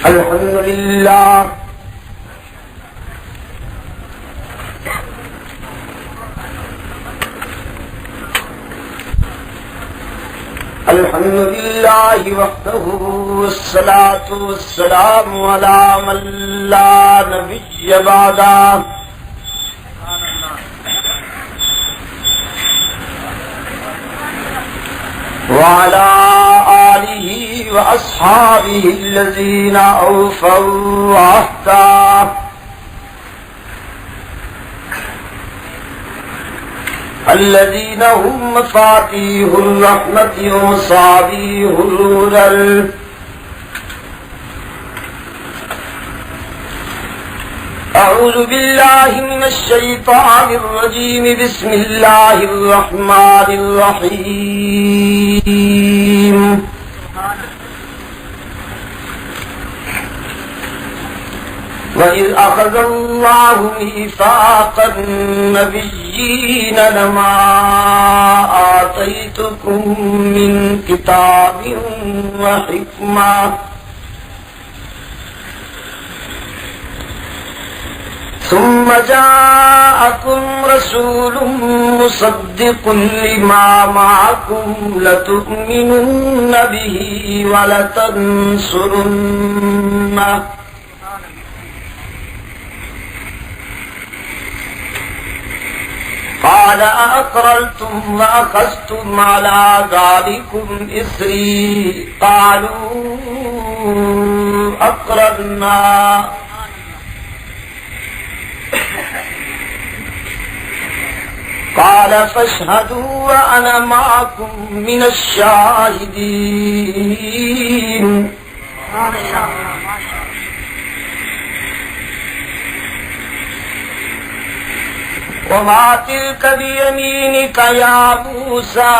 الحمد لله الحمد لله وحده والصلاة والسلام على من لا نبي بعده وعلى آله وأصحابه الذين أوفوا عهده الذين هم مفاتيح الرحمة ومصابيح الهدى أعوذ بالله من الشيطان الرجيم بسم الله الرحمن الرحيم وإذ أخذ الله ميثاق النبيين لما آتيتكم من كتاب وحكمة ثم جاءكم رسول مصدق لما معكم لتؤمنن به ولتنصرنه قال أأقررتم وأخذتم على ذلكم إصري قالوا أقررنا قال فاشهدوا وأنا معكم من الشاهدين وما تلك بيمينك يا موسى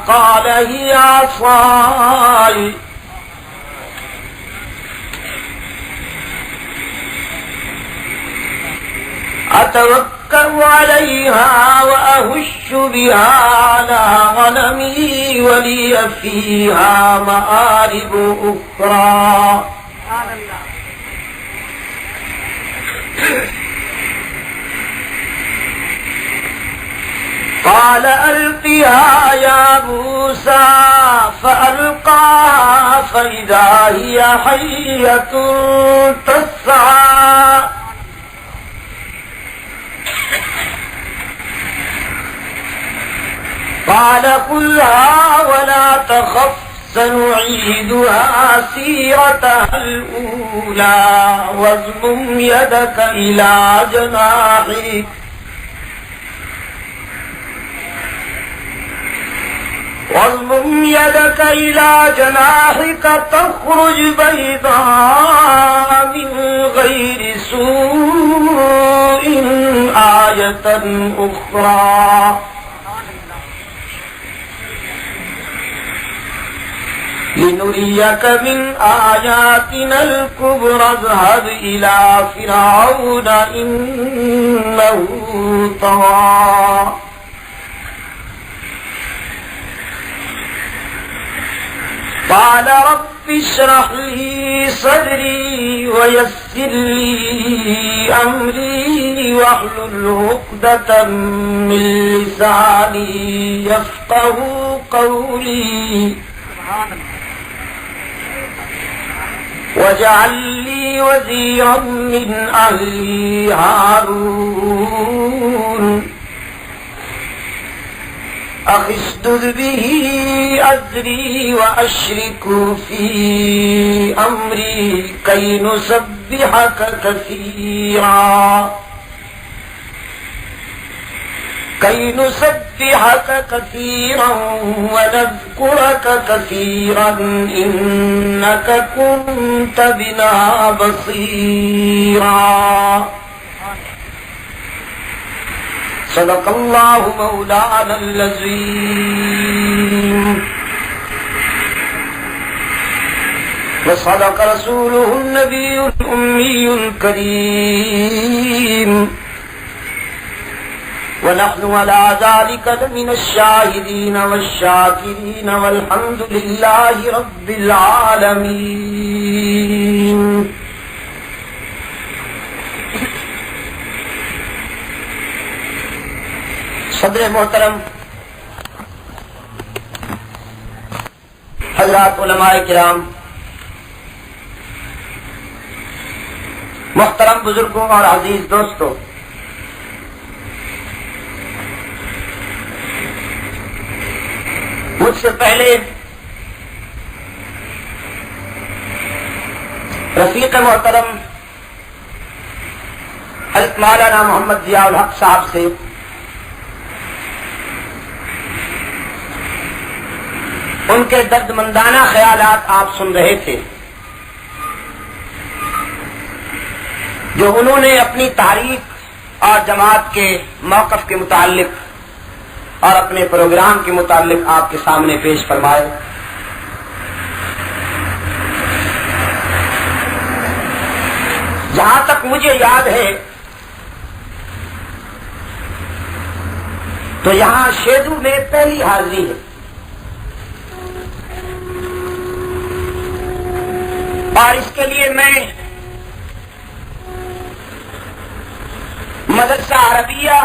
قال هي عصاي أتوكل عليها وأهش بها على غنمي ولي فيها مآرب أخرى قال ألقها يا موسى فألقاها فإذا هي حية تسعى قال خذها ولا تخف سنعيدها سيرتها الأولى واضمم يدك إلى جناحك واضمم يدك إلى جناحك تخرج بيضاء من غير سوء آية أخرى لنريك من آياتنا الكبرى اذهب إلى فرعون إنه طغى قال رب اشرح لي صدري ويسر لي أمري واحلل عقدة من لساني يفقه قولي واجعل لي وزيرا من أهلي هارون أخي اشدد به أزري وأشركه في أمري كي نسبحك كثيرا ونذكرك كثيرا إنك كنت بنا بصيرا صدق الله مولانا العظيم وصدق رسوله النبي الأمي الكريم ونحن على ذلك لمن الشاهدين والشاكرين والحمد لله رب العالمين الدين. صدر محترم، حضرات علماء کرام، محترم بزرگوں اور عزیز دوستوں، مجھ سے پہلے رفیق محترم حضرت مولانا محمد ضیاء الحق صاحب سے ان کے درد مندانہ خیالات آپ سن رہے تھے، جو انہوں نے اپنی تحریک اور جماعت کے موقف کے متعلق اور اپنے پروگرام کے متعلق آپ کے سامنے پیش فرمائے. جہاں تک مجھے یاد ہے تو یہاں شیدو میں پہلی حاضری ہے، اور اس کے لیے میں مدرسہ عربیہ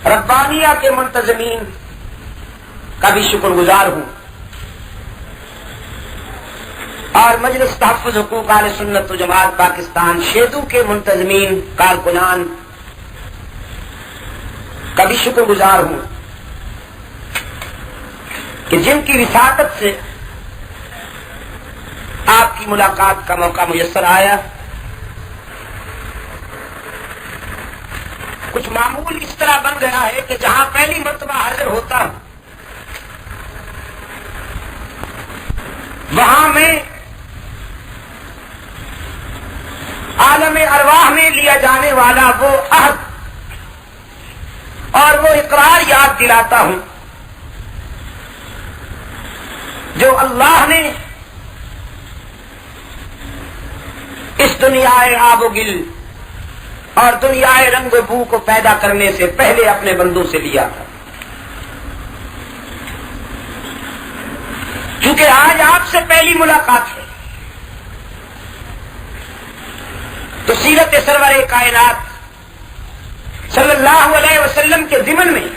ربانیہ کے منتظمین کا بھی شکر گزار ہوں، اور مجلس تحفظ حقوق اہل سنت و جماعت پاکستان شیدو کے منتظمین کارکنان کا بھی شکر گزار ہوں کہ جن کی وساطت سے آپ کی ملاقات کا موقع میسر آیا. کچھ معمول اس طرح بن گیا ہے کہ جہاں پہلی مرتبہ حاضر ہوتا ہوں وہاں میں عالم ارواح میں لیا جانے والا وہ عہد اور وہ اقرار یاد دلاتا ہوں جو اللہ نے اس دنیا آب و گل اور دنیا رنگ و بو کو پیدا کرنے سے پہلے اپنے بندوں سے لیا تھا. کیونکہ آج آپ سے پہلی ملاقات ہے تو سیرت سرور کائنات صلی اللہ علیہ وسلم کے ضمن میں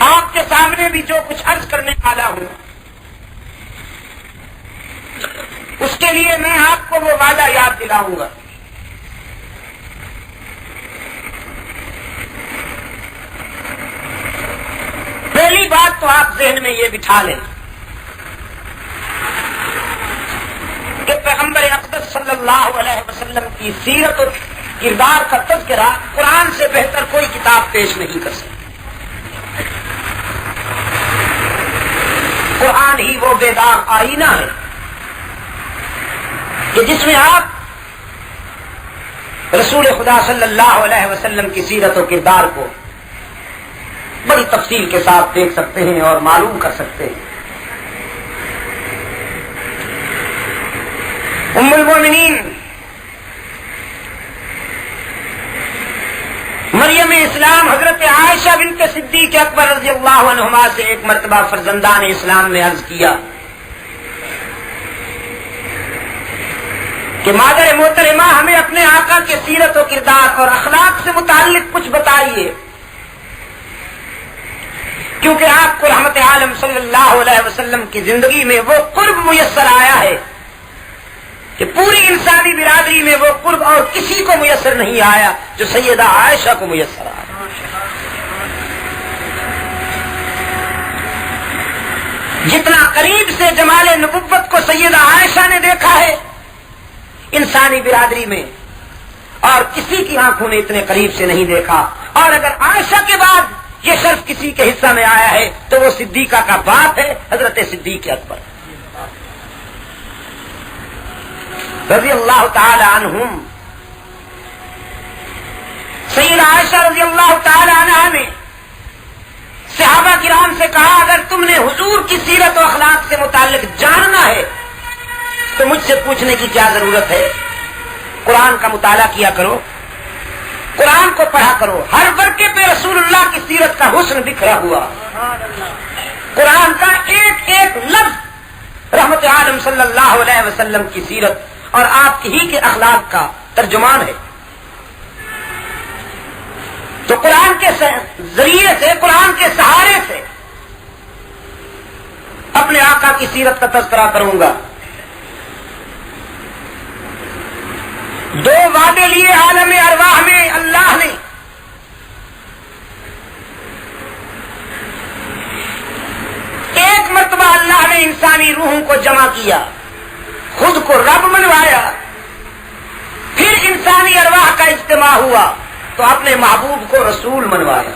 آپ کے سامنے بھی جو کچھ عرض کرنے والا ہوں اس کے لیے میں آپ کو وہ وعدہ یاد دلاؤں گا. پہلی بات تو آپ ذہن میں یہ بٹھا لیں کہ پیغمبر اقدس صلی اللہ علیہ وسلم کی سیرت اور کردار کا تذکرہ قرآن سے بہتر کوئی کتاب پیش نہیں کر سکتی. قرآن ہی وہ بیدار آئینہ ہے کہ جس میں آپ رسول خدا صلی اللہ علیہ وسلم کی سیرت و کردار کو بڑی تفصیل کے ساتھ دیکھ سکتے ہیں اور معلوم کر سکتے ہیں. ام المومنین مریم اسلام حضرت عائشہ بنت صدیق اکبر رضی اللہ عنہما سے ایک مرتبہ فرزندان اسلام نے عرض کیا کہ مادر محترمہ ہمیں اپنے آقا کے سیرت و کردار اور اخلاق سے متعلق کچھ بتائیے، کیونکہ آپ کو رحمت عالم صلی اللہ علیہ وسلم کی زندگی میں وہ قرب میسر آیا ہے کہ پوری انسانی برادری میں وہ قرب اور کسی کو میسر نہیں آیا جو سیدہ عائشہ کو میسر آیا. جتنا قریب سے جمال نبوت کو سیدہ عائشہ نے دیکھا ہے انسانی برادری میں، اور کسی کی آنکھوں نے اتنے قریب سے نہیں دیکھا. اور اگر عائشہ کے بعد یہ شرف کسی کے حصہ میں آیا ہے تو وہ صدیقہ کا باپ ہے حضرت صدیق اکبر رضی اللہ تعالی عنہم. سیدہ عائشہ رضی اللہ تعالی عنہا نے صحابہ کرام سے کہا اگر تم نے حضور کی سیرت و اخلاق سے متعلق جاننا ہے تو مجھ سے پوچھنے کی کیا ضرورت ہے، قرآن کا مطالعہ کیا کرو، قرآن کو پڑھا کرو. ہر ورقے پہ رسول اللہ کی سیرت کا حسن بکھرا ہوا. قرآن کا ایک ایک لفظ رحمت عالم صلی اللہ علیہ وسلم کی سیرت اور آپ ہی کے اخلاق کا ترجمان ہے. تو قرآن کے ذریعے سے، قرآن کے سہارے سے اپنے آقا کی سیرت کا تذکرہ کروں گا. دو وعدے لیے عالم ارواح میں اللہ نے. ایک مرتبہ اللہ نے انسانی روحوں کو جمع کیا، خود کو رب منوایا، پھر انسانی ارواح کا اجتماع ہوا تو اپنے محبوب کو رسول منوایا.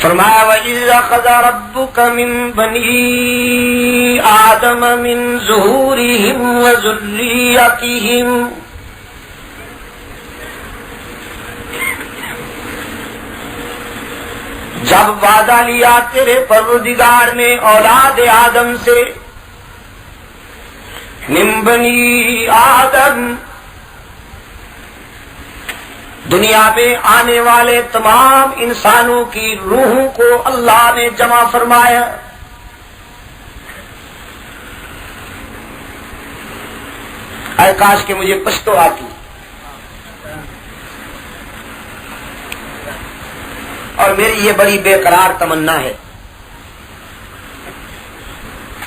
فرمایا وَإِذْ أَخَذَ رَبُّكَ مِنْ بَنِي آدَمَ مِنْ ظُهُورِهِمْ وَذُرِّيَّتِهِمْ جب وعدہ لیا تیرے پروردگار نے اولاد آدم سے، من بنی آدم، دنیا میں آنے والے تمام انسانوں کی روحوں کو اللہ نے جمع فرمایا. اے کاش کہ مجھے پشتو آتی اور میری یہ بڑی بے قرار تمنا ہے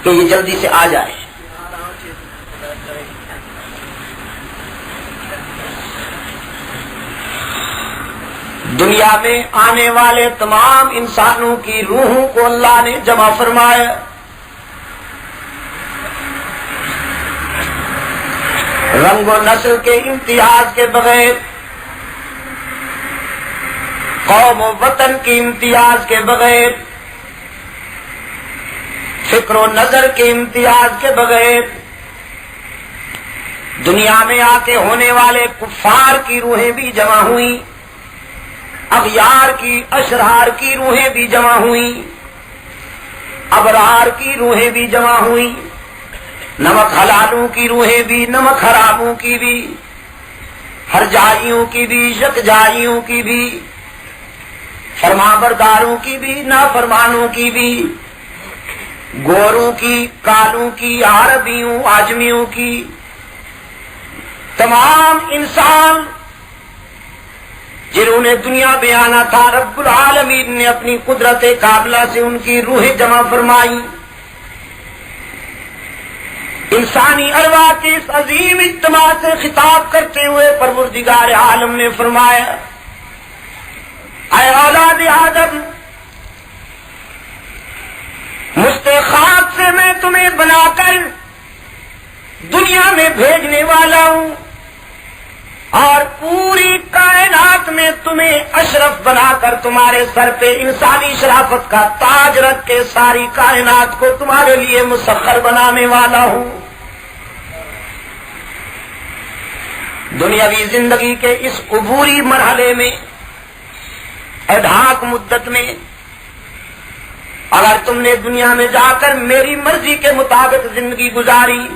کہ یہ جلدی سے آ جائے. دنیا میں آنے والے تمام انسانوں کی روحوں کو اللہ نے جمع فرمایا. رنگ و نسل کے امتیاز کے بغیر، قوم و وطن کے امتیاز کے بغیر، فکر و نظر کے امتیاز کے بغیر، دنیا میں آ کے ہونے والے کفار کی روحیں بھی جمع ہوئیں، اغیار کی، اشرار کی روحیں بھی جمع ہوئیں، ابرار کی روحیں بھی جمع ہوئیں، نمک حلالوں کی روحیں بھی، نمک حراموں کی بھی، ہرجائیوں کی بھی، یکجائیوں کی بھی، فرمانبرداروں کی بھی، نافرمانوں کی بھی، گوروں کی، کالوں کی، عربیوں، عجمیوں کی، تمام انسان جنہوں نے دنیا میں آنا تھا، رب العالمین نے اپنی قدرت کاملہ سے ان کی روحیں جمع فرمائی. انسانی ارواح کے اس عظیم اجتماع سے خطاب کرتے ہوئے پروردگار عالم نے فرمایا، اے اولاد آدم، مستخاک سے میں تمہیں بنا کر دنیا میں بھیجنے والا ہوں اور پوری کائنات میں تمہیں اشرف بنا کر تمہارے سر پہ انسانی شرافت کا تاج رکھ کے ساری کائنات کو تمہارے لیے مسخر بنانے والا ہوں. دنیاوی زندگی کے اس عبوری مرحلے میں، ادھاک مدت میں، اگر تم نے دنیا میں جا کر میری مرضی کے مطابق زندگی گزاری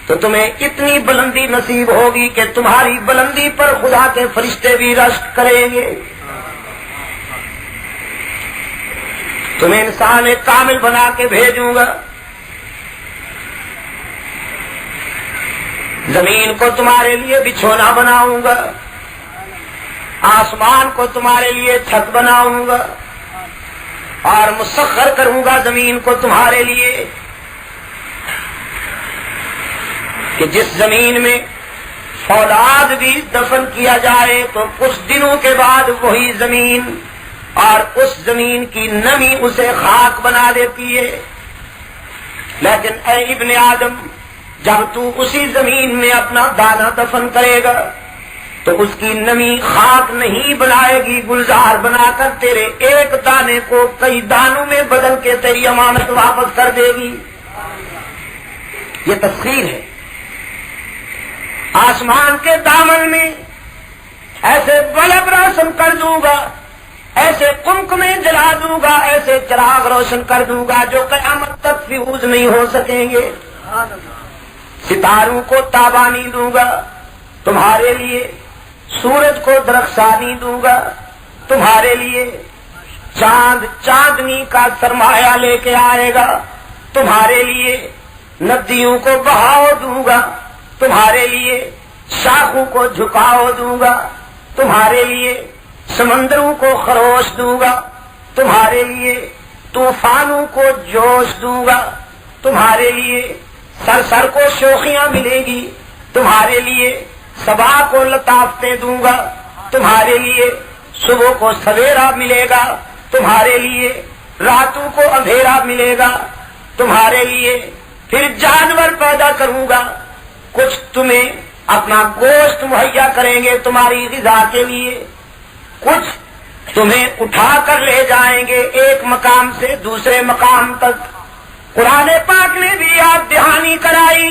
تو تمہیں اتنی بلندی نصیب ہوگی کہ تمہاری بلندی پر خدا کے فرشتے بھی رشک کریں گے. تمہیں انسان کامل بنا کے بھیجوں گا. زمین کو تمہارے لیے بچھونا بناؤں گا، آسمان کو تمہارے لیے چھت بناؤں گا، اور مسخر کروں گا زمین کو تمہارے لیے کہ جس زمین میں فولاد بھی دفن کیا جائے تو کچھ دنوں کے بعد وہی زمین اور اس زمین کی نمی اسے خاک بنا دیتی ہے. لیکن اے ابن آدم، جب تو اسی زمین میں اپنا دانہ دفن کرے گا تو اس کی نمی خاک نہیں بنائے گی، گلزار بنا کر تیرے ایک دانے کو کئی دانوں میں بدل کے تیری امانت واپس کر دے گی. یہ تفسیر ہے. آسمان کے دامن میں ایسے بلب روشن کر دوں گا، ایسے قمقمے جلا دوں گا، ایسے چراغ روشن کر دوں گا جو قیامت تک فیوز نہیں ہو سکیں گے. ستاروں کو تابانی دوں گا تمہارے لیے، سورج کو درخشانی دوں گا تمہارے لیے، چاند چاندنی کا سرمایہ لے کے آئے گا تمہارے لیے، ندیوں کو بہاؤ دوں گا تمہارے لیے، شاخوں کو جھکاؤ دوں گا تمہارے لیے، سمندروں کو خروش دوں گا تمہارے لیے، طوفانوں کو جوش دوں گا تمہارے لیے، سر سر کو شوخیاں ملے گی تمہارے لیے، صبا کو لطافتیں دوں گا تمہارے لیے، صبح کو سویرا ملے گا تمہارے لیے، راتوں کو اندھیرا ملے گا تمہارے لیے، پھر جانور پیدا کروں گا، کچھ تمہیں اپنا گوشت مہیا کریں گے تمہاری غذا کے لیے، کچھ تمہیں اٹھا کر لے جائیں گے ایک مقام سے دوسرے مقام تک۔ قرآن پاک نے بھی یاد دہانی کرائی،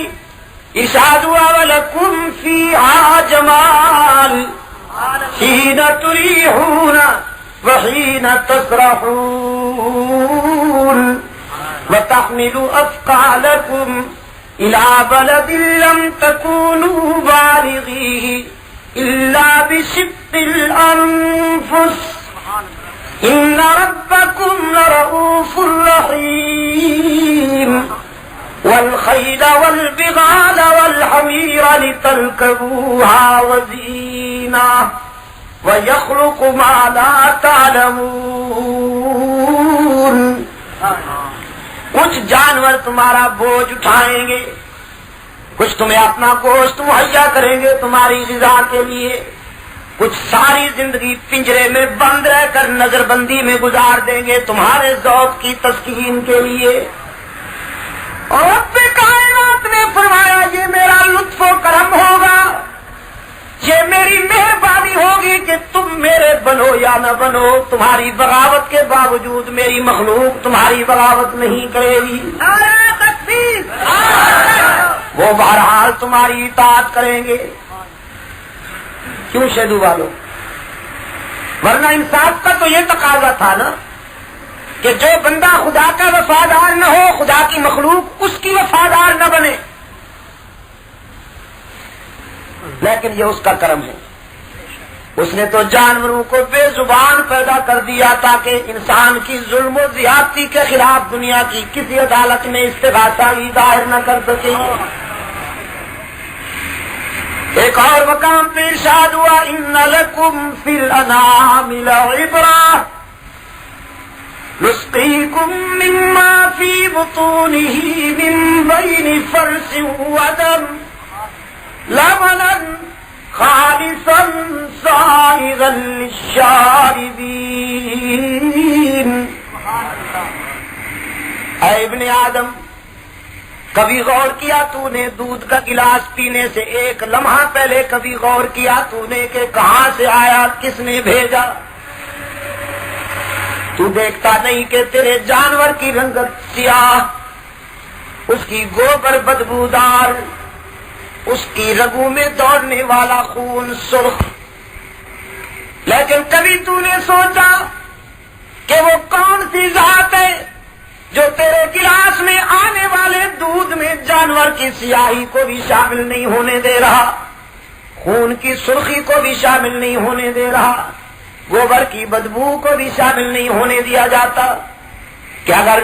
ارشاد ہوا وَلَكُمْ فِيهَا جَمَالٌ حِينَ تُرِيحُونَ وَحِينَ تَسْرَحُونَ وَتَحْمِلُ أَثْقَالَكُمْ إِلَى بَلَدٍ لَّمْ تَكُونُوا بَالِغِيهِ إِلَّا بِشِقِّ الْأَنفُسِ إِنَّ رَبَّكُمْ لَرَءُوفٌ رَّحِيمٌ وَالْخَيْلَ وَالْبِغَالَ وَالْحَمِيرَ لِتَرْكَبُوهَا وَزِينَةً وَيَخْلُقُ مَا لَا تَعْلَمُونَ۔ کچھ جانور تمہارا بوجھ اٹھائیں گے، کچھ تمہیں اپنا گوشت مہیا کریں گے تمہاری غذا کے لیے، کچھ ساری زندگی پنجرے میں بند رہ کر نظر بندی میں گزار دیں گے تمہارے ذوق کی تسکین کے لیے۔ اور رب کائنات نے فرمایا یہ میرا لطف و کرم ہوگا، یہ میری مہربانی ہوگی کہ تم میرے بنو یا نہ بنو، تمہاری بغاوت کے باوجود میری مخلوق تمہاری بغاوت نہیں کرے گی، وہ بہرحال تمہاری اطاعت کریں گے۔ کیوں شہدو والو؟ ورنہ انصاف کا تو یہ تقاضا تھا نا کہ جو بندہ خدا کا وفادار نہ ہو، خدا کی مخلوق اس کی وفادار نہ بنے، لیکن یہ اس کا کرم ہے، اس نے تو جانوروں کو بے زبان پیدا کر دیا تاکہ انسان کی ظلم و زیادتی کے خلاف دنیا کی کسی عدالت میں استغاثہ بھی ظاہر نہ کر سکے۔ ایک اور مقام پہ ارشاد ہوا ان لکم فی الانعام لعبرۃ نسقیکم مما فی بطونہ من بین فرث ودم لبنا خالصا سائغا للشاربین۔ اے ابن آدم، کبھی غور کیا تو نے دودھ کا گلاس پینے سے ایک لمحہ پہلے کبھی غور کیا تو نے کہ کہاں سے آیا، کس نے بھیجا؟ تو دیکھتا نہیں کہ تیرے جانور کی رنگت سیاہ، اس کی گوبر بدبودار، اس کی رگوں میں دوڑنے والا خون سرخ، لیکن کبھی تو نے سوچا کہ وہ کون سی ذات ہے جو تیرے گلاس میں آنے والے دودھ میں جانور کی سیاہی کو بھی شامل نہیں ہونے دے رہا، خون کی سرخی کو بھی شامل نہیں ہونے دے رہا، گوبر کی بدبو کو بھی شامل نہیں ہونے دیا جاتا؟ کہ اگر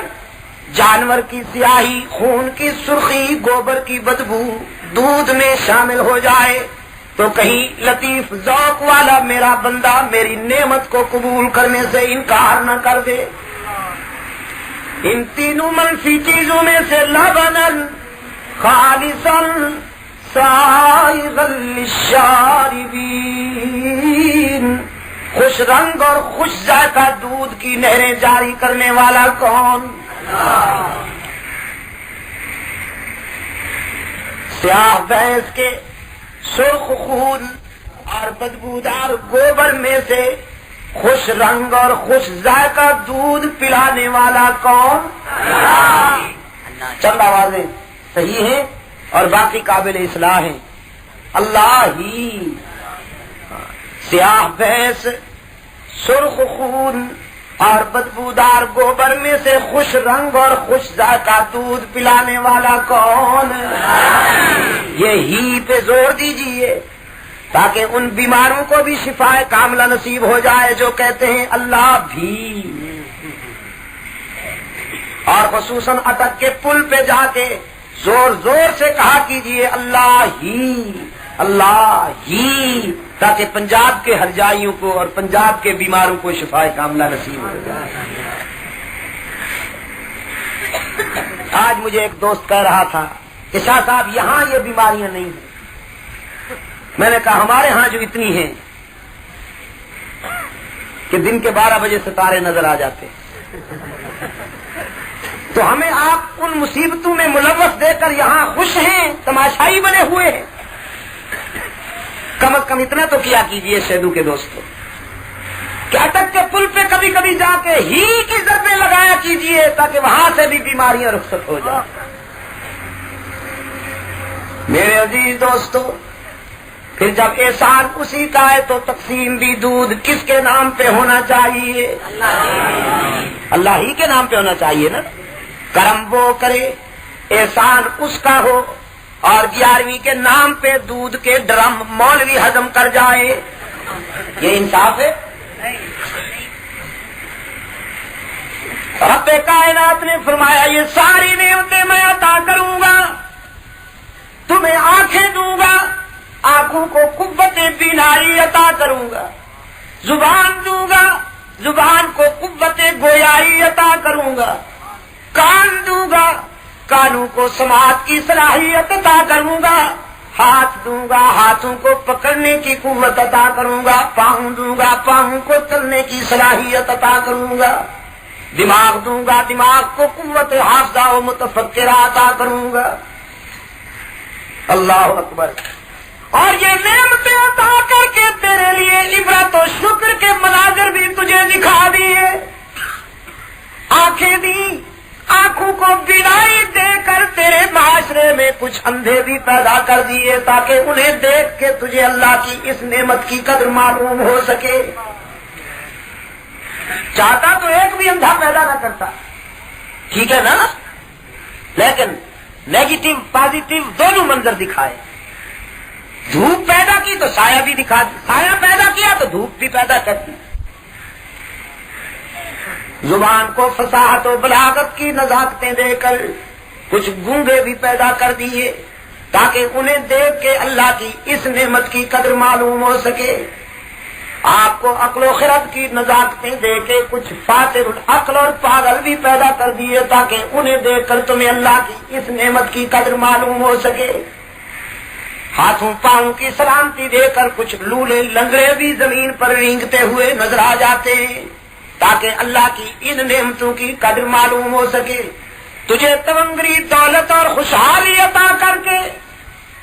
جانور کی سیاہی، خون کی سرخی، گوبر کی بدبو دودھ میں شامل ہو جائے تو کہیں لطیف ذوق والا میرا بندہ میری نعمت کو قبول کرنے سے انکار نہ کر دے؟ ان تینوں منفی چیزوں میں سے لبنن خالصا سائغا للشاربین، خوش رنگ اور خوش ذائقہ دودھ کی نہریں جاری کرنے والا کون؟ سیاہ بھینس کے سرخ خون اور بدبودار گوبر میں سے خوش رنگ اور خوش ذائقہ دودھ پلانے والا کون؟ چند آوازیں صحیح ہیں اور باقی قابل اصلاح ہیں، اللہ ہی۔ سیاہ بھینس، سرخ خون اور بدبودار گوبر میں سے خوش رنگ اور خوش ذائقہ دودھ پلانے والا کون؟ یہ ہی پہ زور دیجئے، تاکہ ان بیماروں کو بھی شفا کاملہ نصیب ہو جائے جو کہتے ہیں اللہ بھی. اور خصوصاً اٹک کے پل پہ جا کے زور زور سے کہا کیجئے اللہ ہی، تاکہ پنجاب کے ہرجائیوں کو اور پنجاب کے بیماروں کو شفا کاملہ نصیب ہو جائے. آج مجھے ایک دوست کہہ رہا تھا کہ شاہ صاحب یہاں یہ بیماریاں نہیں ہیں. میں نے کہا ہمارے ہاں جو اتنی ہیں کہ دن کے 12 بجے ستارے نظر آ جاتے تو ہمیں آپ ان مصیبتوں میں ملوث دے کر یہاں خوش ہیں، تماشائی بنے ہوئے ہیں. کم از کم اتنا تو کیا کیجئے شہدو کے دوستوں کہ اٹک کے پل پہ کبھی کبھی جا کے ہی کی ضربیں لگایا کیجئے تاکہ وہاں سے بھی بیماریاں رخصت ہو جائیں. میرے عزیز دوستو، پھر جب احسان اسی کا ہے تو تقسیم بھی دودھ کس کے نام پہ ہونا چاہیے؟ اللہ ہی کے نام پہ ہونا چاہیے نا. کرم وہ کرے احسان اس کا ہو، اور 11ویں کے نام پہ دودھ کے ڈرم مولوی ہضم کر جائے، یہ انصاف ہے؟ رب کائنات نے فرمایا یہ ساری نعمتیں میں عطا کروں گا، تمہیں آنکھیں دوں گا، آنکھوں کو قوت بینائی عطا کروں گا، زبان دوں گا، زبان کو قوت گویائی عطا کروں گا، کان دوں گا، کانوں کو سماعت کی صلاحیت عطا کروں گا، ہاتھ دوں گا، ہاتھوں کو پکڑنے کی قوت عطا کروں گا، پاؤں دوں گا، پاؤں کو چلنے کی صلاحیت عطا کروں گا، دماغ دوں گا، دماغ کو قوت حافظہ و متفکرہ عطا کروں گا. اللہ اکبر. اور یہ نعمتیں عطا کر کے تیرے لیے عبرت و شکر کے مناظر بھی تجھے دکھا دیے. آنکھیں دی، آنکھوں کو بینائی دے کر تیرے معاشرے میں کچھ اندھے بھی پیدا کر دیے تاکہ انہیں دیکھ کے تجھے اللہ کی اس نعمت کی قدر معلوم ہو سکے. چاہتا تو ایک بھی اندھا پیدا نہ کرتا، ٹھیک ہے نا، لیکن نیگیٹو پازیٹو دونوں منظر دکھائے. دھوپ پیدا کی تو سایہ بھی دکھا، سایہ پیدا کیا تو دھوپ بھی پیدا کرتی. زبان کو فصاحت و بلاغت کی نزاکتیں دے کر کچھ گونگے بھی پیدا کر دیے تاکہ انہیں دیکھ کے اللہ کی اس نعمت کی قدر معلوم ہو سکے. آپ کو عقل و خرد کی نزاکتیں دے کے کچھ فاتر العقل اور پاگل بھی پیدا کر دیے تاکہ انہیں دیکھ کر تمہیں اللہ کی اس نعمت کی قدر معلوم ہو سکے. ہاتھوں پاؤں کی سلامتی دے کر کچھ لولے لنگڑے بھی زمین پر رینگتے ہوئے نظر آ جاتے ہیں تاکہ اللہ کی ان نعمتوں کی قدر معلوم ہو سکے. تجھے تونگری دولت اور خوشحالی عطا کر کے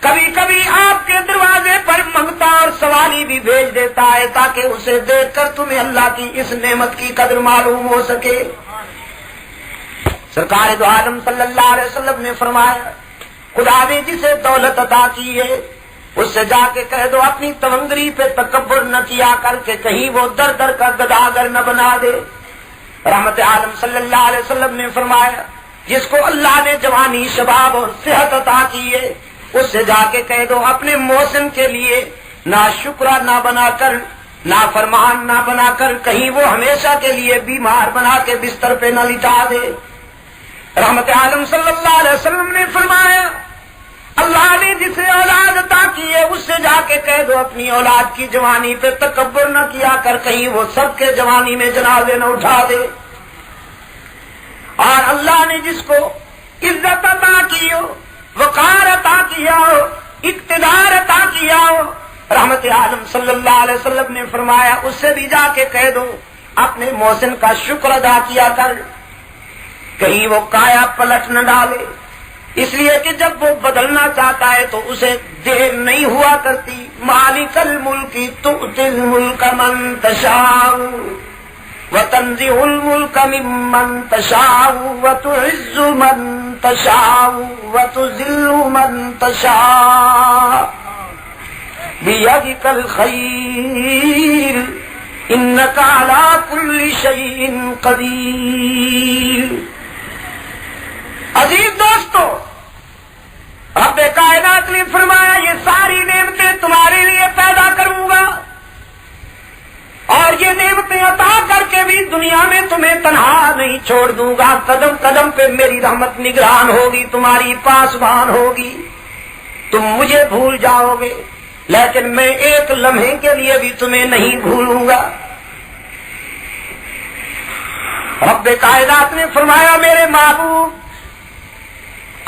کبھی کبھی آپ کے دروازے پر منگتا اور سوالی بھی بھیج دیتا ہے تاکہ اسے دیکھ کر تمہیں اللہ کی اس نعمت کی قدر معلوم ہو سکے. سرکار دو عالم صلی اللہ علیہ وسلم نے فرمایا خدا نے جسے دولت عطا کی ہے اس سے جا کے کہہ دو اپنی تونگری پہ تکبر نہ کیا کر کے کہیں وہ در در کا گداگر نہ بنا دے. رحمت عالم صلی اللہ علیہ وسلم نے فرمایا جس کو اللہ نے جوانی شباب اور صحت عطا کی ہے اس سے جا کے کہہ دو اپنے محسن کے لیے نہ شکرا نہ بنا کر، نہ فرمان نہ بنا کر کہیں وہ ہمیشہ کے لیے بیمار بنا کے بستر پہ نہ لٹا دے. رحمت عالم صلی اللہ علیہ وسلم نے فرمایا اللہ نے جسے اولاد عطا کی ہے اس سے جا کے کہہ دو اپنی اولاد کی جوانی پہ تکبر نہ کیا کر کہیں وہ سب کے جوانی میں جنازے نہ اٹھا دے. اور اللہ نے جس کو عزت عطا کی ہو، وقار عطا کیا ہو، اقتدار عطا کیا ہو، رحمت عالم صلی اللہ علیہ وسلم نے فرمایا اس سے بھی جا کے کہہ دو اپنے محسن کا شکر ادا کیا کر کہیں وہ کایا پلٹ نہ ڈالے. اس لیے کہ جب وہ بدلنا چاہتا ہے تو اسے دیر نہیں ہوا کرتی. مالک الملک تؤتی الملک من تشاء وتنزع الملک ممن تشاء وتعز من تشاء وتذل من تشاء بیدک الخیر انک علی کل شیء قدیر. عزیز دوستو، رب رب کائنات نے فرمایا یہ ساری نعمتیں تمہارے لیے پیدا کروں گا اور یہ نعمتیں عطا کر کے بھی دنیا میں تمہیں تنہا نہیں چھوڑ دوں گا. قدم قدم پہ میری رحمت نگران ہوگی, تمہاری پاسبان ہوگی. تم مجھے بھول جاؤ گے لیکن میں ایک لمحے کے لیے بھی تمہیں نہیں بھولوں گا. رب کائنات نے فرمایا میرے محبوب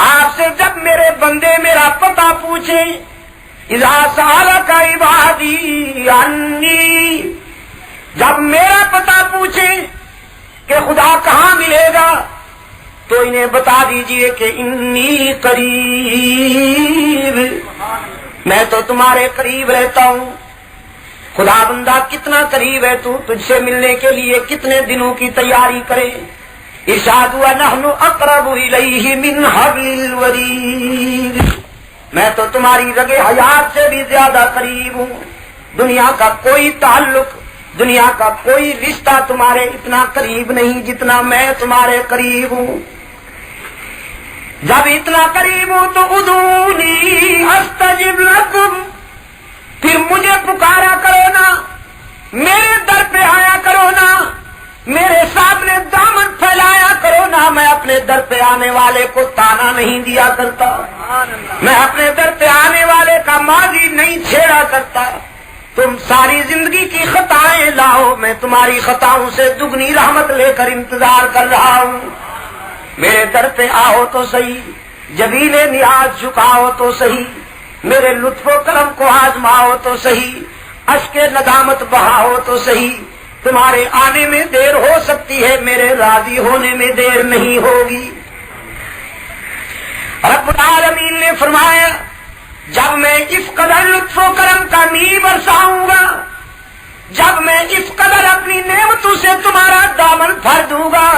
آپ سے جب میرے بندے میرا پتہ پوچھیں, اذا سألک عبادی عنی, جب میرا پتہ پوچھیں کہ خدا کہاں ملے گا تو انہیں بتا دیجئے کہ انی قریب, میں تو تمہارے قریب رہتا ہوں. خدا بندہ کتنا قریب ہے تو تجھ سے ملنے کے لیے کتنے دنوں کی تیاری کرے. ارشاد ہوا نحن اقرب الیہ من حبل الورید, میں تو تمہاری رگ حیات سے بھی زیادہ قریب ہوں. دنیا کا کوئی تعلق, دنیا کا کوئی رشتہ تمہارے اتنا قریب نہیں جتنا میں تمہارے قریب ہوں. جب اتنا قریب ہوں تو ادعونی استجب لکم, پھر مجھے پکارا کرو نا, میرے در پہ آیا کرو نا, میرے سامنے دامن پھیلایا کرو نا. میں اپنے در پہ آنے والے کو تانا نہیں دیا کرتا, میں اپنے در پہ آنے والے کا ماضی نہیں چھیڑا کرتا. تم ساری زندگی کی خطائیں لاؤ, میں تمہاری خطاؤں سے دگنی رحمت لے کر انتظار کر رہا ہوں. میرے در پہ آؤ تو صحیح, جبین نیاز جھکاؤ تو صحیح, میرے لطف و کرم کو آزماؤ تو صحیح, اشک ندامت بہاؤ تو صحیح. تمہارے آنے میں دیر ہو سکتی ہے, میرے راضی ہونے میں دیر نہیں ہوگی. رب العالمین نے فرمایا جب میں اس قدر لطف و کرم کا می برساؤں گا, جب میں اس قدر اپنی نعمتوں سے تمہارا دامن بھر دوں گا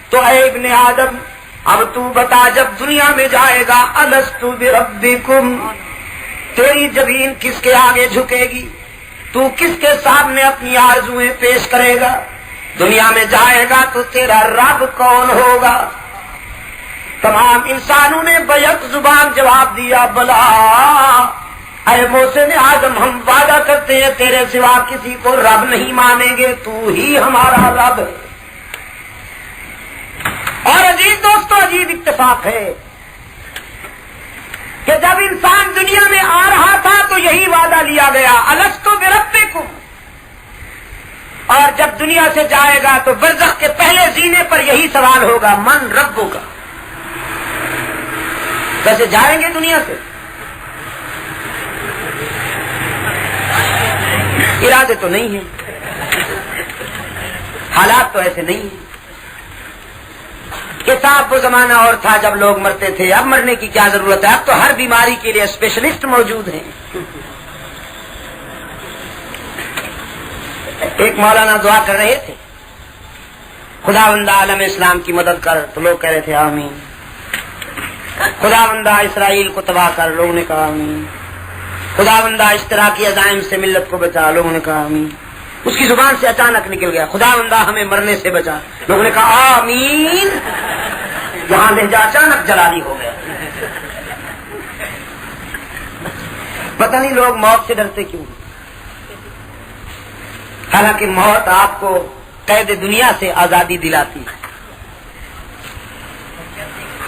تو اے ابن آدم اب تو بتا جب دنیا میں جائے گا الست بربکم, تیری جبین کس کے آگے جھکے گی, تو کس کے سامنے اپنی آرزویں پیش کرے گا. دنیا میں جائے گا تو تیرا رب کون ہوگا. تمام انسانوں نے بیک زبان جواب دیا بلا اے محسن آدم ہم وعدہ کرتے ہیں تیرے سوا کسی کو رب نہیں مانیں گے, تو ہی ہمارا رب. اور عزیز دوستو عجیب اتفاق ہے کہ جب انسان دنیا میں آ رہا تھا تو یہی وعدہ لیا گیا الست بربکم, اور جب دنیا سے جائے گا تو برزخ کے پہلے زینے پر یہی سوال ہوگا من ربک. ویسے جائیں گے دنیا سے, ارادے تو نہیں ہیں, حالات تو ایسے نہیں ہیں کہ صاحب وہ زمانہ اور تھا جب لوگ مرتے تھے, اب مرنے کی کیا ضرورت ہے, اب تو ہر بیماری کے لیے اسپیشلسٹ موجود ہیں. ایک مولانا دعا کر رہے تھے خدا بندہ عالم اسلام کی مدد کر, تو لوگ کہہ رہے تھے آمین. خدا بندہ اسرائیل کو تباہ کر, لوگوں نے کہا آمین. خدا بندہ اشتراکی عزائم سے ملت کو بچا, لوگوں نے کہا آمین. اس کی زبان سے اچانک نکل گیا خدا بندہ ہمیں مرنے سے بچا, لوگوں نے کہا آمین. یہاں لہجہ اچانک جلالی ہو گیا. پتہ نہیں لوگ موت سے ڈرتے کیوں, حالانکہ موت آپ کو قید دنیا سے آزادی دلاتی ہے.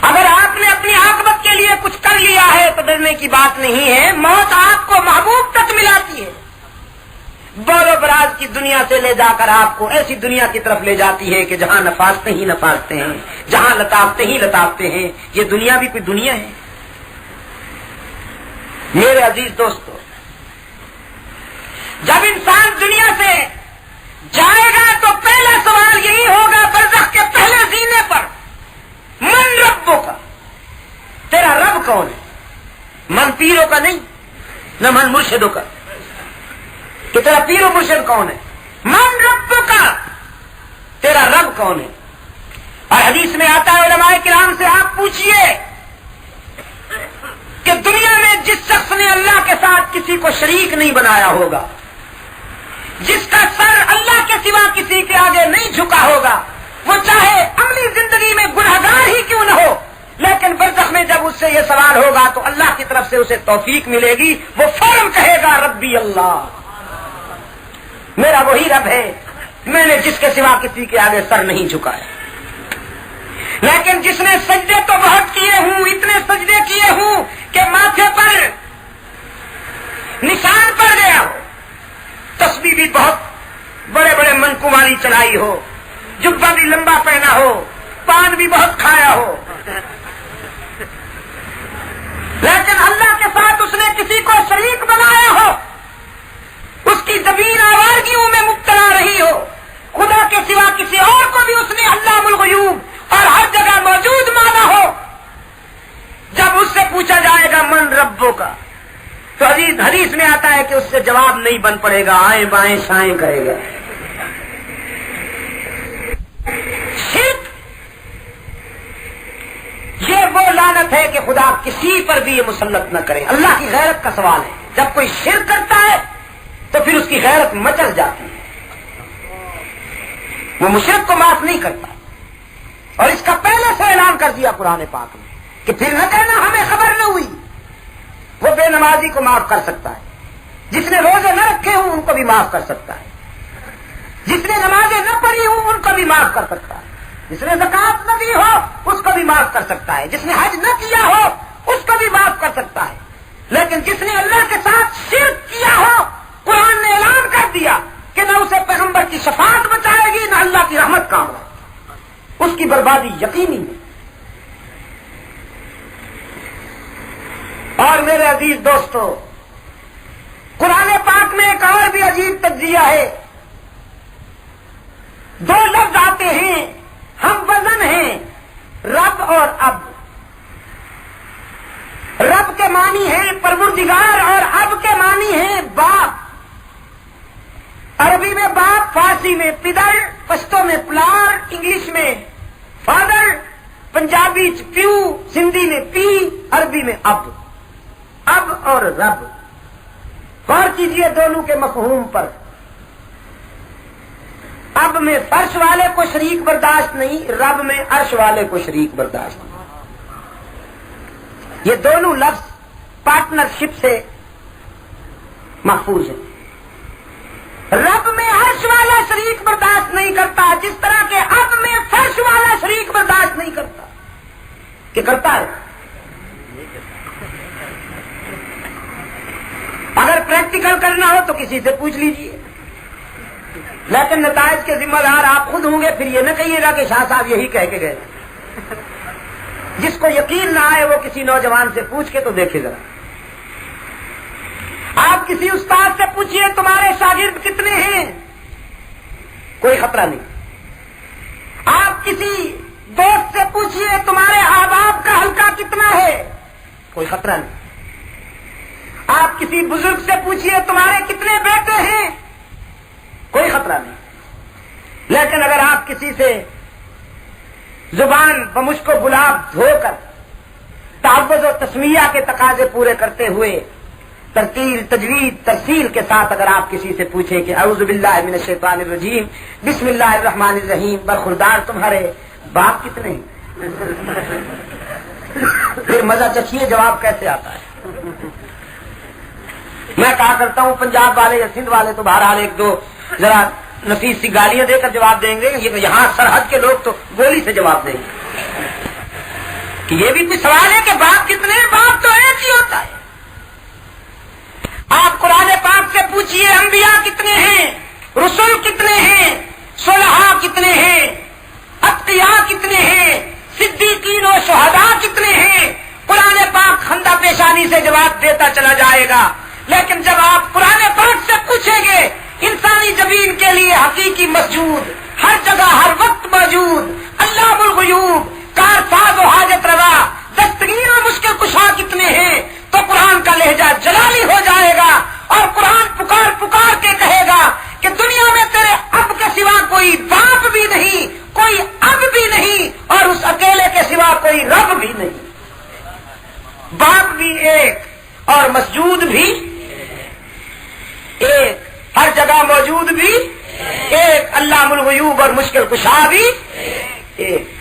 اگر آپ نے اپنی عاقبت کے لیے کچھ کر لیا ہے تو ڈرنے کی بات نہیں ہے. موت آپ کو محبوب تک ملاتی ہے, بول و براز کی دنیا سے لے جا کر آپ کو ایسی دنیا کی طرف لے جاتی ہے کہ جہاں نفاذتے ہی نفاذتے ہیں, جہاں لطافتے ہی لطافتے ہیں. یہ دنیا بھی کوئی دنیا ہے میرے عزیز دوستو. جب انسان دنیا سے جائے گا تو پہلا سوال یہی ہوگا برزخ کے پہلے زینے پر من ربوں کا, تیرا رب کون ہے. من پیروں کا نہیں, نہ من مرشدوں کا, کہ تیرا پیر و مرشد کون ہے. من ربوں کا, تیرا رب کون ہے. اور حدیث میں آتا ہے علماء کرام سے آپ پوچھئے کہ دنیا میں جس شخص نے اللہ کے ساتھ کسی کو شریک نہیں بنایا ہوگا, جس کا سر اللہ کے سوا کسی کے آگے نہیں جھکا ہوگا, وہ چاہے عملی زندگی میں گنہگار ہی کیوں نہ ہو لیکن لیکن برزخ میں جب اس سے یہ سوال ہوگا تو اللہ کی طرف سے اسے توفیق ملے گی، وہ فوراً کہے گا ربی اللہ، میرا وہی رب ہے، میں نے جس کے سوا کسی کے آگے سر نہیں جھکایا۔ لیکن جس نے سجدے تو بہت کیے ہوں، اتنے سجدے کیے ہوں کہ ماتھے پر نشان پڑ گیا ہو، تسبیح بھی بہت بڑے بڑے منکوں والی چڑھائی ہو، جبہ بھی لمبا پہنا ہو، پان بھی بہت کھایا ہو، لیکن اللہ کے ساتھ اس نے کسی کو شریک بنایا ہو، اس کی زمین آوارگیوں میں مبتلا رہی ہو، خدا کے سوا کسی اور کو بھی اس نے علام الغیوب اور ہر جگہ موجود مانا ہو، جب اس سے پوچھا جائے گا من ربوں کا، تو حدیث میں آتا ہے کہ اس سے جواب نہیں بن پڑے گا، آئیں بائیں شائیں کرے گا۔ شرک یہ وہ لعنت ہے کہ خدا کسی پر بھی یہ مسلط نہ کرے۔ اللہ کی غیرت کا سوال ہے، جب کوئی شرک کرتا ہے تو پھر اس کی غیرت مچل جاتی ہے، وہ مشرک کو معاف نہیں کرتا، اور اس کا پہلے سے اعلان کر دیا قرآن پاک میں کہ پھر نہ کہنا ہمیں خبر نہ ہوئی۔ وہ بے نمازی کو معاف کر سکتا ہے، جس نے روزے نہ رکھے ہوں ان کو بھی معاف کر سکتا ہے، جس نے نمازیں نہ پڑھی ہوں ان کو بھی معاف کر سکتا ہے، جس نے زکات نہ دی ہو اس کو بھی معاف کر سکتا ہے، جس نے حج نہ کیا ہو اس کو بھی معاف کر سکتا ہے، لیکن جس نے اللہ کے ساتھ شرک کیا ہو، قرآن نے اعلان کر دیا کہ نہ اسے پیغمبر کی شفاعت بچائے گی، نہ اللہ کی رحمت کام ہے، اس کی بربادی یقینی ہے۔ اور میرے عزیز دوستو، قرآن پاک میں ایک اور بھی عجیب تجزیہ ہے، دو لفظ آتے ہیں، ہم وزن ہیں، رب اور اب۔ رب کے معنی ہے پروردگار اور اب کے معنی ہے باپ۔ عربی میں باپ، فارسی میں پدر، پشتو میں پلار، انگلش میں فادر، پنجابی پیو، سندھی میں پی، عربی میں اب۔ اب اور رب، غور کیجئے دونوں کے مفہوم پر۔ اب میں فرش والے کو شریک برداشت نہیں، رب میں عرش والے کو شریک برداشت نہیں۔ یہ دونوں لفظ پارٹنرشپ سے محفوظ ہیں۔ رب میں عرش والا شریک برداشت نہیں کرتا، جس طرح کہ اب میں فرش والا شریک برداشت نہیں کرتا، کہ کرتا ہے۔ اگر پریکٹیکل کرنا ہو تو کسی سے پوچھ لیجئے، لیکن نتائج کے ذمہ دار آپ خود ہوں گے، پھر یہ نہ کہیے گا کہ شاہ صاحب یہی کہہ کے گئے۔ جس کو یقین نہ آئے وہ کسی نوجوان سے پوچھ کے تو دیکھے ذرا۔ آپ کسی استاد سے پوچھئے تمہارے شاگرد کتنے ہیں، کوئی خطرہ نہیں۔ آپ کسی دوست سے پوچھئے تمہارے احباب کا حلقہ کتنا ہے، کوئی خطرہ نہیں۔ آپ کسی بزرگ سے پوچھئے تمہارے کتنے بیٹے ہیں، کوئی خطرہ نہیں۔ لیکن اگر آپ کسی سے زبان بمشک و گلاب دھو کر تعوذ و تسمیہ کے تقاضے پورے کرتے ہوئے ترتیل تجوید ترسیل کے ساتھ اگر آپ کسی سے پوچھیں کہ اعوذ باللہ من الشیطان الرجیم بسم اللہ الرحمن الرحیم، برخوردار تمہارے باپ کتنے ہیں، پھر مزہ چکھیے جواب کیسے آتا ہے۔ میں کہا کرتا ہوں پنجاب والے یا سندھ والے تو بہرحال ایک دو ذرا نفیس سی گالیاں دے کر جواب دیں گے، یہاں سرحد کے لوگ تو گولی سے جواب دیں گے کہ یہ بھی کوئی سوال ہے کہ باپ کتنے ہیں، باپ تو ایک ہی ہوتا ہے۔ آپ قرآن پاک سے پوچھئے انبیاء کتنے ہیں، رسول کتنے ہیں، صلحاء کتنے ہیں، اتقیاء کتنے ہیں، صدیقین و شہداء کتنے ہیں، قرآن پاک خندہ پیشانی سے جواب دیتا چلا جائے گا۔ لیکن جب آپ قرآن پاک سے پوچھیں گے انسانی زمین کے لیے حقیقی مسجود، ہر جگہ ہر وقت موجود، علام الغیوب، کارساز و حاجت روا، دستگیر و مشکل کشا کتنے ہیں، تو قرآن کا لہجہ جلالی ہو جائے گا، اور قرآن پکار پکار کے کہے گا کہ دنیا میں تیرے اب کے سوا کوئی باپ بھی نہیں، کوئی اب بھی نہیں، اور اس اکیلے کے سوا کوئی رب بھی نہیں۔ باپ بھی ایک اور مسجود بھی ایک، ہر جگہ موجود بھی ایک، علام الغیوب اور مشکل کشا بھی ایک۔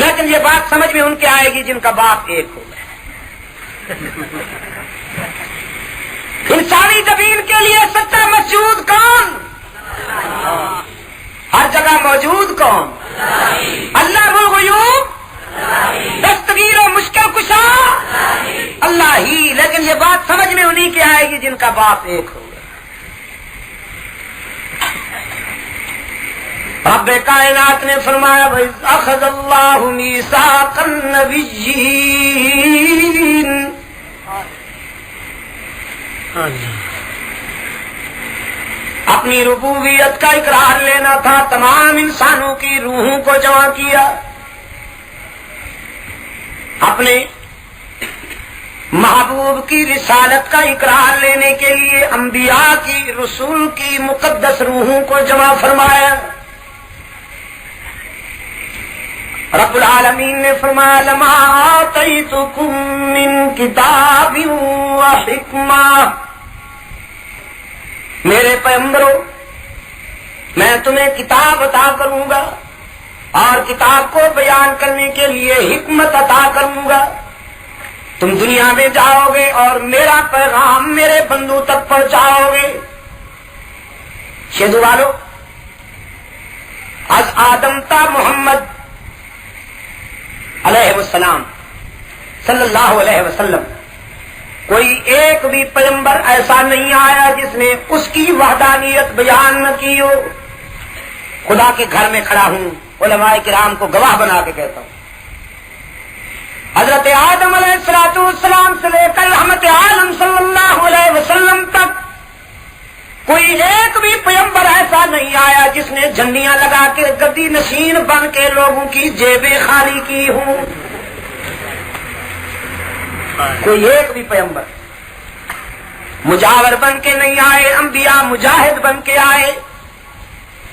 لیکن یہ بات سمجھ میں ان کے آئے گی جن کا باپ ایک ہوگا۔ انسانی زمین کے لیے سچا مسجود کون؟ ہر جگہ موجود کون؟ اللہ الغیوب، دستگیر و مشکل کشا اللہ ہی، لیکن یہ بات سمجھ میں انہی کی آئے گی جن کا باپ ایک ہوگا۔ رب کائنات نے فرمایا وَإِذْ أَخَذَ اللَّهُ مِيثَاقَ النَّبِيِّينَ، اپنی ربوبیت کا اقرار لینا تھا، تمام انسانوں کی روحوں کو جمع کیا، اپنے محبوب کی رسالت کا اقرار لینے کے لیے انبیاء کی، رسول کی مقدس روحوں کو جمع فرمایا۔ رب العالمین نے فرمایا لما آتیتکم من کتاب و حکمہ، میرے پیغمبرو میں تمہیں کتاب عطا کروں گا اور کتاب کو بیان کرنے کے لیے حکمت عطا کروں گا، تم دنیا میں جاؤ گے اور میرا پیغام میرے بندوں تک پہنچاؤ گے۔ شہدو والو، از آدم تا محمد علیہ السلام صلی اللہ علیہ وسلم کوئی ایک بھی پیغمبر ایسا نہیں آیا جس نے اس کی وحدانیت بیان نہ کی ہو۔ خدا کے گھر میں کھڑا ہوں، علماء کرام کو گواہ بنا کے کہتا ہوں، حضرت آدم علیہ السلام سے لے کر رحمت عالم صلی اللہ علیہ وسلم تک کوئی ایک بھی پیغمبر ایسا نہیں آیا جس نے جھنڈیاں لگا کے گدی نشین بن کے لوگوں کی جیبیں خالی کی ہوں۔ کوئی ایک بھی پیغمبر مجاور بن کے نہیں آئے، انبیاء مجاہد بن کے آئے۔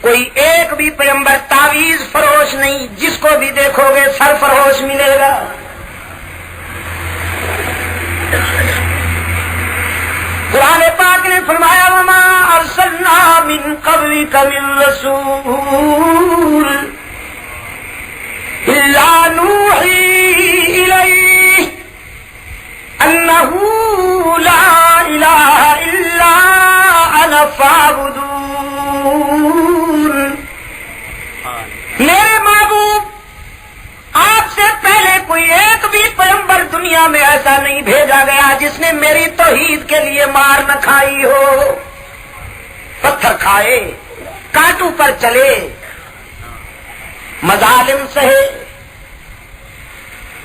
کوئی ایک بھی پیغمبر تعویذ فروش نہیں، جس کو بھی دیکھو گے سر فروش ملے گا۔ قرآن پاک نے فرمایا وما ارسلنا من قبلک من رسول الا نوحی الیہ انہ لا الہ الا انا فاعبدون۔ میرے محبوب، آپ سے پہلے کوئی ایک بھی پیغمبر دنیا میں ایسا نہیں بھیجا گیا جس نے میری توحید کے لیے مار نہ کھائی ہو، پتھر کھائے، کانٹوں پر چلے، مظالم سہے،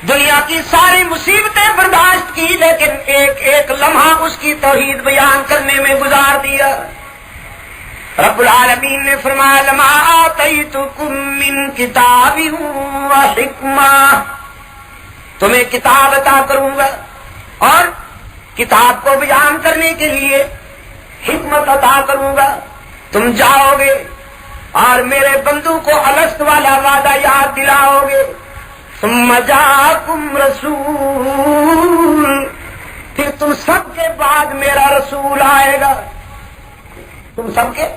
دنیا کی ساری مصیبتیں برداشت کی، لیکن ایک ایک لمحہ اس کی توحید بیان کرنے میں گزار دیا۔ رب العالمین نے فرمایا لما آتیتکم من کتاب و حکمہ، تمہیں کتاب عطا کروں گا اور کتاب کو بیان کرنے کے لیے حکمت عطا کروں گا، تم جاؤ گے اور میرے بندوں کو الست والا وعدہ یاد دلاؤ گے۔ ثم جاءکم رسول، پھر تم سب کے بعد میرا رسول آئے گا، تم سب کے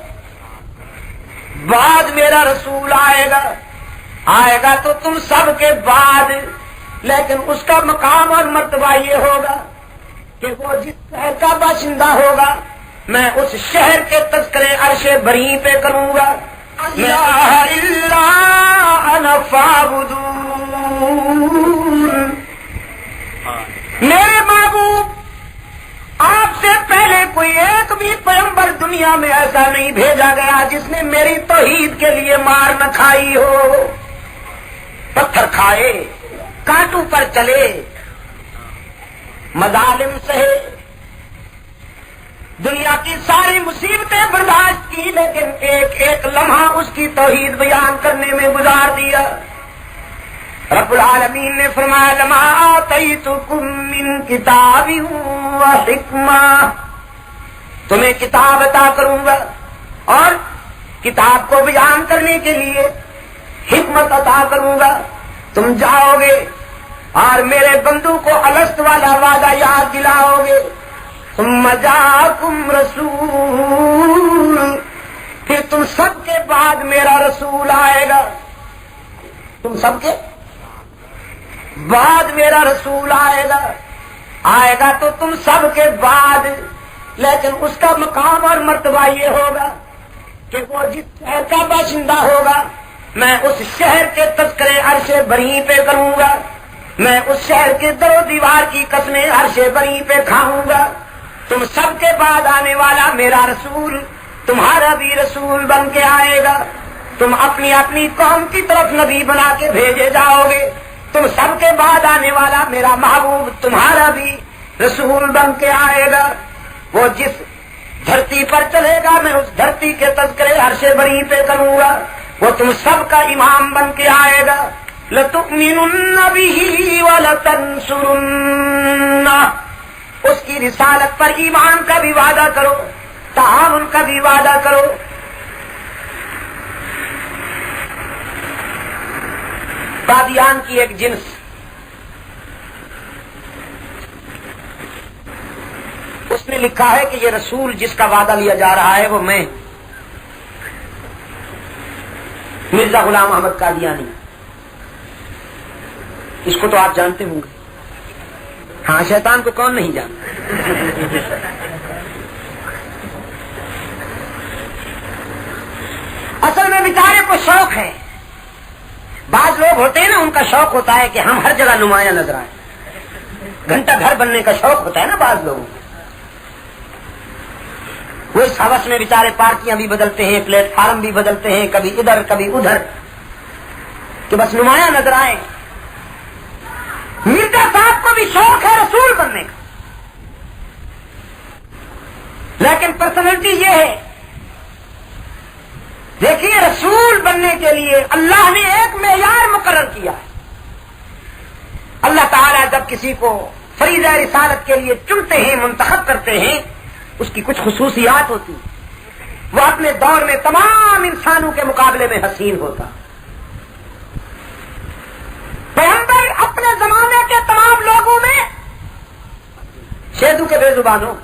بعد میرا رسول آئے گا تو تم سب کے بعد، لیکن اس کا مقام اور مرتبہ یہ ہوگا کہ وہ جس شہر کا باشندہ ہوگا میں اس شہر کے تذکرے عرش بری پہ کروں گا۔ لا الا انا فاعبدون۔ میرے محبوب، آپ سے پہلے کوئی ایک بھی پیغمبر دنیا میں ایسا نہیں بھیجا گیا جس نے میری توحید کے لیے مار نہ کھائی ہو، پتھر کھائے، کانٹوں پر چلے، مظالم سہے، دنیا کی ساری مصیبتیں برداشت کی، لیکن ایک ایک لمحہ اس کی توحید بیان کرنے میں گزار دیا۔ رب العالمین نے فرمایا لما آتیتکم من کتاب و حکمہ، تمہیں کتاب عطا کروں گا اور کتاب کو بیان کرنے کے لیے حکمت عطا کروں گا، تم جاؤ گے اور میرے بندوں کو الست والا وعدہ یاد دلاؤ گے۔ ثم جاءکم رسول، پھر تم سب کے بعد میرا رسول آئے گا، تم سب کے بعد میرا رسول آئے گا تو تم سب کے بعد، لیکن اس کا مقام اور مرتبہ یہ ہوگا کہ وہ جس شہر کا باشندہ ہوگا میں اس شہر کے تذکرے عرش بری پہ کروں گا، میں اس شہر کے در و دیوار کی قسمیں عرش بری پہ کھاؤں گا۔ تم سب کے بعد آنے والا میرا رسول تمہارا بھی رسول بن کے آئے گا، تم اپنی اپنی قوم کی طرف نبی بنا کے بھیجے جاؤ گے۔ تم سب کے بعد آنے والا میرا محبوب تمہارا بھی رسول بن کے آئے گا۔ وہ جس دھرتی پر چلے گا میں اس دھرتی کے تذکرے عرش بری پہ کروں گا، وہ تم سب کا امام بن کے آئے گا۔ لَتُؤْمِنُنَّ بِهِ وَلَتَنْصُرُنَّهُ، اس کی رسالت پر ایمان کا بھی وعدہ کرو، تعاون کا بھی وعدہ کرو۔ قادیان کی ایک جنس اس نے لکھا ہے کہ یہ رسول جس کا وعدہ لیا جا رہا ہے وہ میں، مرزا غلام احمد قادیانی، اس کو تو آپ جانتے ہوں گے، ہاں شیطان کو کون نہیں جانتا۔ اصل میں بیچارے کو شوق ہے، بعض لوگ ہوتے ہیں نا ان کا شوق ہوتا ہے کہ ہم ہر جگہ نمایاں نظر آئیں، گھنٹہ گھر بننے کا شوق ہوتا ہے نا بعض لوگوں کو، وہ اس حوث میں بیچارے پارٹیاں بھی بدلتے ہیں، پلیٹ فارم بھی بدلتے ہیں، کبھی ادھر کبھی ادھر، کہ بس نمایاں نظر آئے۔ مرزا صاحب کو بھی شوق ہے رسول بننے کا، لیکن پرسنالٹی یہ ہے، دیکھیے رسول بننے کے لیے اللہ نے ایک معیار مقرر کیا ہے۔ اللہ تعالیٰ جب کسی کو فریضہ رسالت کے لیے چنتے ہیں، منتخب کرتے ہیں، اس کی کچھ خصوصیات ہوتی ہیں، وہ اپنے دور میں تمام انسانوں کے مقابلے میں حسین ہوتا۔ پیغمبر اپنے زمانے کے تمام لوگوں میں شیدو کے بے زبانوں،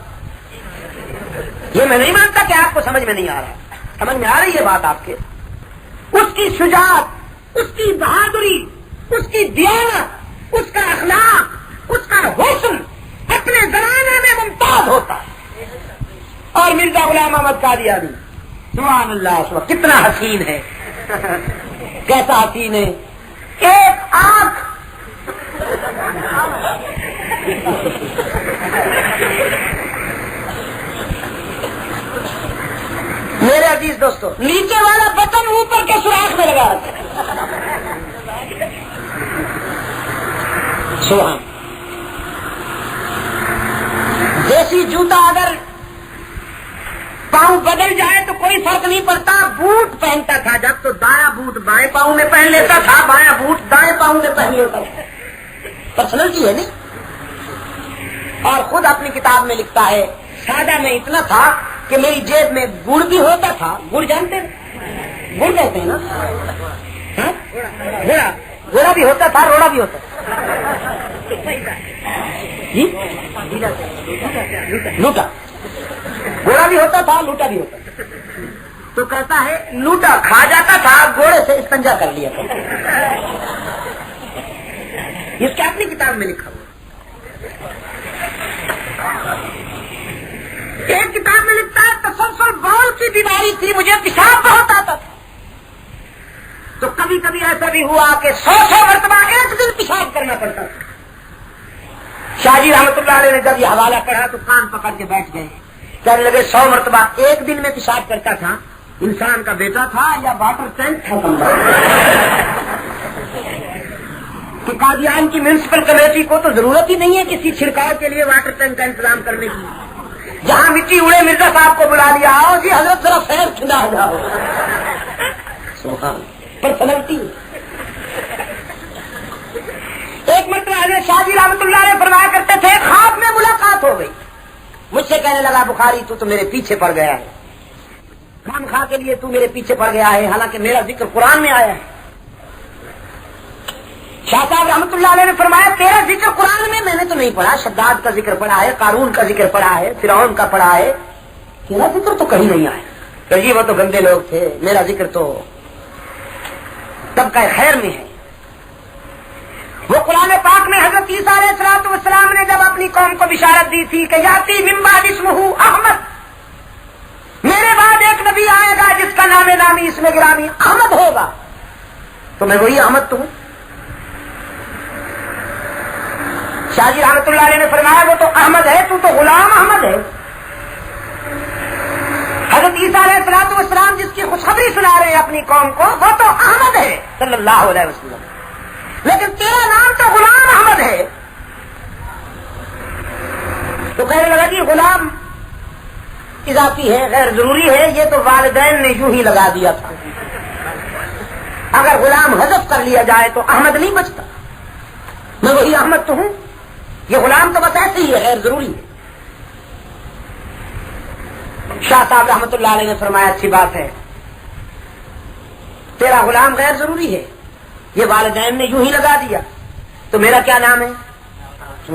یہ میں نہیں مانتا کہ آپ کو سمجھ میں نہیں آ رہا، سمجھ میں آ رہی ہے بات آپ کے، اس کی شجاعت، اس کی بہادری، اس کی دیانت، اس کا اخلاق، اس کا حسن اپنے زمانے میں ممتاز ہوتا ہے۔ اور مرزا غلام احمد قادیانی سبحان اللہ کتنا حسین ہے، کیسا حسین ہے، ایک آنکھ میرے عزیز دوستو، نیچے والا بٹن اوپر کے سوراخ میں لگا رکھا ہے، سبحان۔ دیسی جوتا اگر پاؤں بدل جائے تو کوئی فرق نہیں پڑتا، بوٹ پہنتا تھا جب تو دایاں بوٹ بائیں پاؤں میں پہن لیتا تھا، بایاں بوٹ دائیں پاؤں میں پہن لیتا تھا، پرسنالٹی ہے نہیں۔ اور خود اپنی کتاب میں لکھتا ہے سادہ میں اتنا تھا کہ میری جیب میں گڑ بھی ہوتا تھا، گڑ جانتے ہیں، گڑ کہتے ہیں نا، گھوڑا بھی ہوتا تھا، روڑا بھی ہوتا تھا جی، لوٹا، گھوڑا بھی ہوتا تھا، لوٹا بھی ہوتا تھا، تو کہتا ہے لوٹا کھا جاتا تھا، گھوڑے سے استنجا کر لیا تھا، اس کی اپنی کتاب میں لکھا ہوا۔ ایک کتاب میں لکھتا ہے تسلسل بال کی بیماری تھی، مجھے پیشاب بہت آتا تھا، تو کبھی کبھی ایسا بھی ہوا کہ 100 مرتبہ ایک دن پیشاب کرنا پڑتا تھا۔ شاہ جی رحمت اللہ علیہ نے جب یہ حوالہ پڑھا تو کان پکڑ کے بیٹھ گئے، کہنے لگے 100 مرتبہ ایک دن میں پیشاب کرتا تھا، انسان کا بیٹا تھا یا واٹر ٹینک تھا؟ کہ قادیان کی میونسپل کمیٹی کو تو ضرورت ہی نہیں ہے کسی چھڑکاؤ کے لیے واٹر ٹینک کا انتظام کرنے کی، جہاں مٹی اڑے مرزا صاحب کو بلا لیا، آؤ جی حضرت ذرا خیر کھلا جاؤ، پرسنالٹی۔ ایک مرتبہ حضرت شاہ جی رحمت اللہ علیہ فرمایا کرتے تھے، خواب میں ملاقات ہو گئی، مجھ سے کہنے لگا بخاری تو میرے پیچھے پڑ گیا ہے، خام خواہ کے لیے تو میرے پیچھے پڑ گیا ہے، حالانکہ میرا ذکر قرآن میں آیا ہے۔ شاہ صاحب رحمت اللہ علیہ نے فرمایا تیرا ذکر قرآن میں نے تو نہیں پڑھا، شداد کا ذکر پڑھا ہے، قارون کا ذکر پڑھا ہے، فرعون کا پڑھا ہے، تیرا ذکر تو کہیں نہیں آیا۔ کہ جی وہ تو گندے لوگ تھے، میرا ذکر تو طبقہ خیر میں ہے۔ وہ قرآن پاک میں حضرت عیسیٰ علیہ السلام نے جب اپنی قوم کو بشارت دی تھی کہ یاتی من بعد اسمہ احمد، میرے بعد ایک نبی آئے گا جس کا نام نامی اسم گرامی احمد ہوگا، تو میں وہی احمد تو ہوں۔ شاہ جی رحمۃ اللہ علیہ نے فرمایا وہ تو احمد ہے، تو غلام احمد ہے۔ حضرت عیسیٰ علیہ السلام جس کی خوشخبری سنا رہے ہیں اپنی قوم کو، وہ تو احمد ہے صلی اللہ علیہ وسلم، لیکن تیرا نام تو غلام احمد ہے۔ تو کہنے لگا کہ غلام اضافی ہے، غیر ضروری ہے، یہ تو والدین نے یوں ہی لگا دیا تھا، اگر غلام حذف کر لیا جائے تو احمد نہیں بچتا، میں وہی احمد تو ہوں، یہ غلام تو بس ایسے ہی ہے، غیر ضروری ہے۔ شاہ صاحب رحمۃ اللہ علیہ نے فرمایا اچھی بات ہے، تیرا غلام غیر ضروری ہے، یہ والدین نے یوں ہی لگا دیا، تو میرا کیا نام ہے؟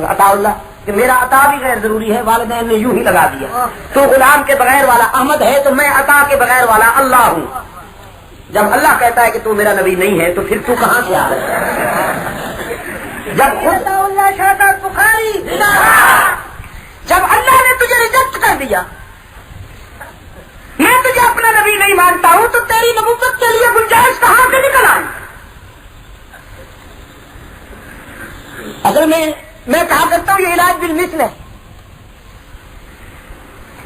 عطا اللہ، کہ میرا عطا بھی غیر ضروری ہے، والدین نے یوں ہی لگا دیا، تو غلام کے بغیر والا احمد ہے، تو میں عطا کے بغیر والا اللہ ہوں۔ جب اللہ کہتا ہے کہ تو میرا نبی نہیں ہے تو پھر تو کہاں سے آ رہا ہے؟ جب اللہ نے تجھے ریجیکٹ کر دیا، میں تجھے اپنا نبی نہیں مانتا ہوں، تو تیری نبوت کے لیے گنجائش کہاں سے نکل آئی؟ اصل میں کہا کرتا ہوں یہ علاج بالمثل ہے،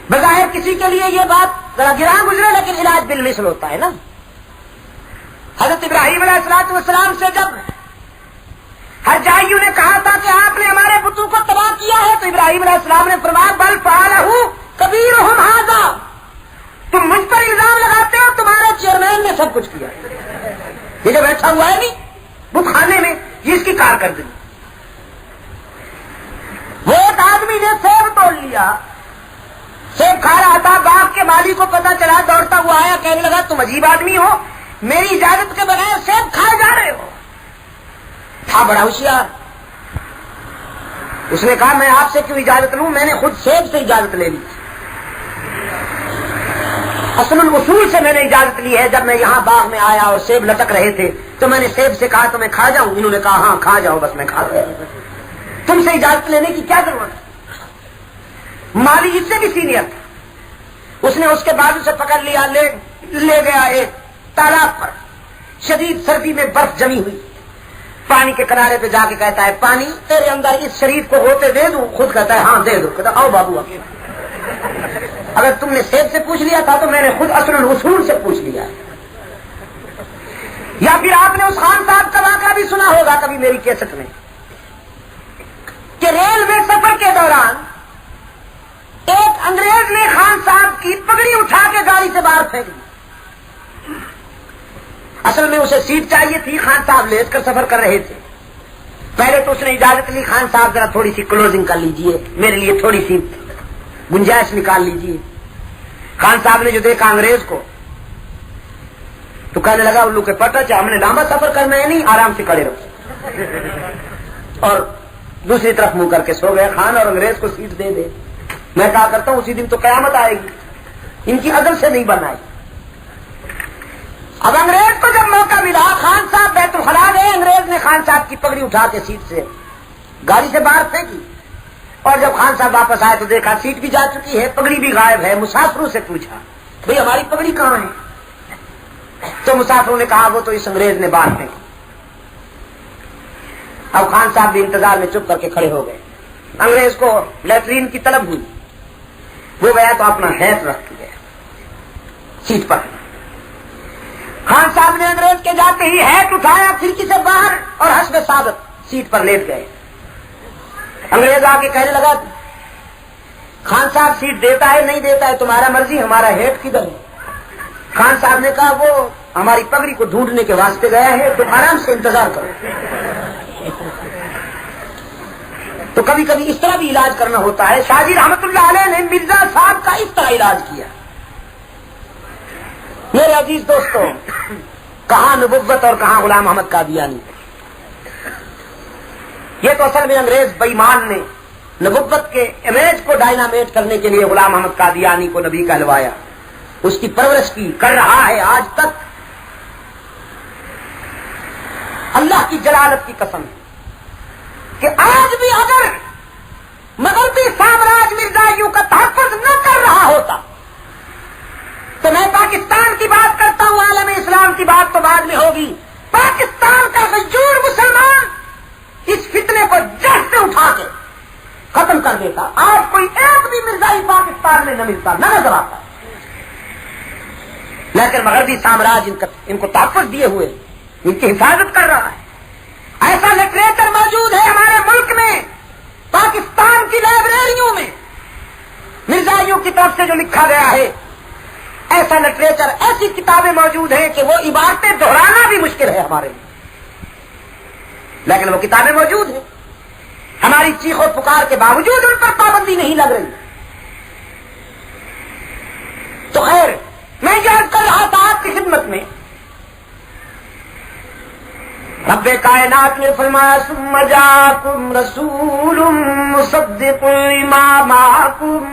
بظاہر کسی کے لیے یہ بات ذرا گراں گزرے، لیکن علاج بالمثل ہوتا ہے نا۔ حضرت ابراہیم علیہ السلام سے جب حرجائیوں نے کہا تھا کہ آپ نے ہمارے بتوں کو تباہ کیا ہے، تو ابراہیم علیہ السلام نے فرمایا بل فعلہ کبیرہم ھذا، تم مجھ پر الزام لگاتے ہو تمہارے چیئرمین نے سب کچھ کیا، یہ جو بیٹھا ہوا ہے نہیں بت خانے میں، یہ اس کی کارکردگی۔ وہ ایک آدمی نے سیب توڑ لیا، سیب کھا رہا تھا، باغ کے مالی کو پتا چلا، دوڑتا ہوا آیا، کہنے لگا تم عجیب آدمی ہو، میری اجازت کے بغیر سیب کھائے جا رہے ہو۔ تھا بڑا ہوشیار، اس نے کہا میں آپ سے کیوں اجازت لوں، میں نے خود سیب سے اجازت لے لی، اصل الوصول سے میں نے اجازت لی ہے۔ جب میں یہاں باغ میں آیا اور سیب لٹک رہے تھے تو میں نے سیب سے کہا تو میں کھا جاؤں، انہوں نے کہا ہاں کھا جاؤ، بس میں کھا گیا، تم سے اجازت لینے کی کیا ضرورت ہے؟ مالی اس سے بھی سینئر تھا، اس نے اس کے بازو سے پکڑ لیا، لے گیا ایک تالاب پر، شدید سردی میں برف جمی ہوئی، پانی کے کنارے پہ جا کے کہتا ہے پانی تیرے اندر اس شریف کو ہوتے دے دوں؟ خود کہتا ہے ہاں دے دو، کہتا آؤ بابو اکیلا۔ اگر تم نے سیب سے پوچھ لیا تھا تو میں نے خود اصل الوصول سے پوچھ لیا۔ یا پھر آپ نے اس خان صاحب کا واقعہ بھی سنا ہوگا کبھی میری کیسٹ میں، کہ ریل میں سفر کے دوران ایک انگریز نے خان صاحب کی پگڑی اٹھا کے گاڑی سے باہر پھینک دی۔ اصل میں اسے سیٹ چاہیے تھی، خان صاحب لیٹ کر سفر کر رہے تھے، پہلے تو اس نے اجازت لی خان صاحب ذرا تھوڑی سی کلوزنگ کر لیجئے، میرے لیے تھوڑی سی گنجائش نکال لیجئے۔ خان صاحب نے جو دیکھا انگریز کو تو کہنے لگا الو کے پٹا چاہے ہم نے لمبا سفر کرنا ہے نہیں، آرام سے کھڑے رہو، اور دوسری طرف منہ کر کے سو گئے خان، اور انگریز کو سیٹ دے دے۔ میں کہا کرتا ہوں اسی دن تو قیامت آئے گی، ان کی عدل سے نہیں بنائی۔ اب انگریز کو جب موقع ملا، خان صاحب بیت الخلا گئے، انگریز نے خان صاحب کی پگڑی اٹھا کے سیٹ سے گاڑی سے باہر پھینکی، اور جب خان صاحب واپس آئے تو دیکھا سیٹ بھی جا چکی ہے، پگڑی بھی غائب ہے۔ مسافروں سے پوچھا بھئی ہماری پگڑی کہاں ہے؟ تو مسافروں نے کہا وہ تو اس انگریز نے باہر پھینکی۔ اب خان صاحب بھی انتظار میں چپ کر کے کھڑے ہو گئے، انگریز کو لیٹرین کی طلب ہوئی، وہ گیا تو اپنا ہیٹ رکھ کے گیا سیٹ پر۔ خان صاحب نے انگریز کے جاتے ہی ہیٹ اٹھایا کھڑکی سے باہر اور حسب ثابت سیٹ پر لیٹ گئے۔ انگریز آ کے کہنے لگا خان صاحب سیٹ دیتا ہے نہیں دیتا ہے تمہارا مرضی، ہمارا ہیٹ کدھر ہے؟ خان صاحب نے کہا وہ ہماری پگڑی کو ڈھونڈنے کے واسطے گیا ہے، تم آرام سے انتظار کرو۔ تو کبھی کبھی اس طرح بھی علاج کرنا ہوتا ہے۔ شاہ جی رحمت اللہ علیہ نے مرزا صاحب کا اس طرح علاج کیا۔ میرے عزیز دوستوں، کہاں نبوت اور کہاں غلام احمد قادیانی؟ یہ تو اصل میں انگریز بے ایمان نے نبوت کے امیج کو ڈائنامیٹ کرنے کے لیے غلام احمد قادیانی کو نبی کہلوایا، اس کی پرورش کی، کر رہا ہے آج تک۔ اللہ کی جلالت کی قسم، کہ آج بھی اگر مغربی سامراج مرزائیوں کا تحفظ نہ کر رہا ہوتا تو میں پاکستان کی بات کرتا ہوں، عالم اسلام کی بات تو بعد میں ہوگی، پاکستان کا غیور مسلمان اس فتنے کو جڑ سے اٹھا کے ختم کر دیتا۔ آج کوئی ایک بھی مرزائی پاکستان میں نہ ملتا، نہ نظر آتا، لیکن مغربی سامراج ان کو تحفظ دیے ہوئے ان کی حفاظت کر رہا ہے۔ ایسا لٹریچر موجود ہے ہمارے ملک میں، پاکستان کی لائبریریوں میں مرزائیوں کی طرف سے جو لکھا گیا ہے، ایسا لٹریچر، ایسی کتابیں موجود ہیں کہ وہ عبارتیں دہرانا بھی مشکل ہے ہمارے لیے، لیکن وہ کتابیں موجود ہیں۔ ہماری چیخ و پکار کے باوجود ان پر پابندی نہیں لگ رہی۔ تو خیر، میں یاد کر رہا تھا آپ کی خدمت میں، رب کائنات نے فرمایا ثم جاءکم رسول مصدق لما معکم،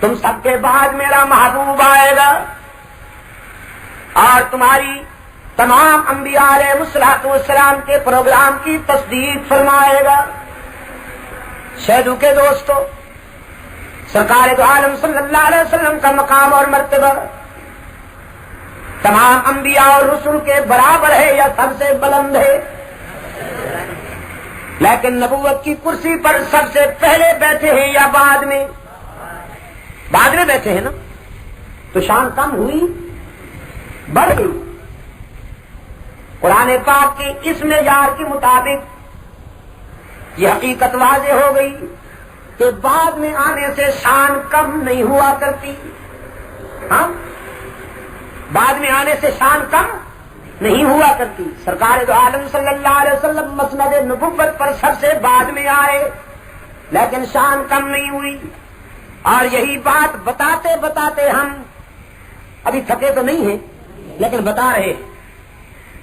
تم سب کے بعد میرا محبوب آئے گا اور تمہاری تمام انبیاء علیہ الصلوۃ والسلام کے پروگرام کی تصدیق فرمائے گا۔ شہدوں کے دوستو، سرکار دو عالم صلی اللہ علیہ وسلم کا مقام اور مرتبہ تمام انبیاء اور رسول کے برابر ہے یا سب سے بلند ہے، لیکن نبوت کی کرسی پر سب سے پہلے بیٹھے ہیں یا بعد میں بیٹھے ہیں نا، تو شان کم ہوئی بڑھ گئی۔ قرآن پاک کے اس معیار کے مطابق یہ حقیقت واضح ہو گئی کہ بعد میں آنے سے شان کم نہیں ہوا کرتی۔ ہاں، بعد میں آنے سے شان کم نہیں ہوا کرتی۔ سرکار دو عالم صلی اللہ علیہ وسلم مسند نبوت پر سب سے بعد میں آئے، لیکن شان کم نہیں ہوئی۔ اور یہی بات بتاتے بتاتے ہم ابھی تھکے تو نہیں ہیں، لیکن بتا رہے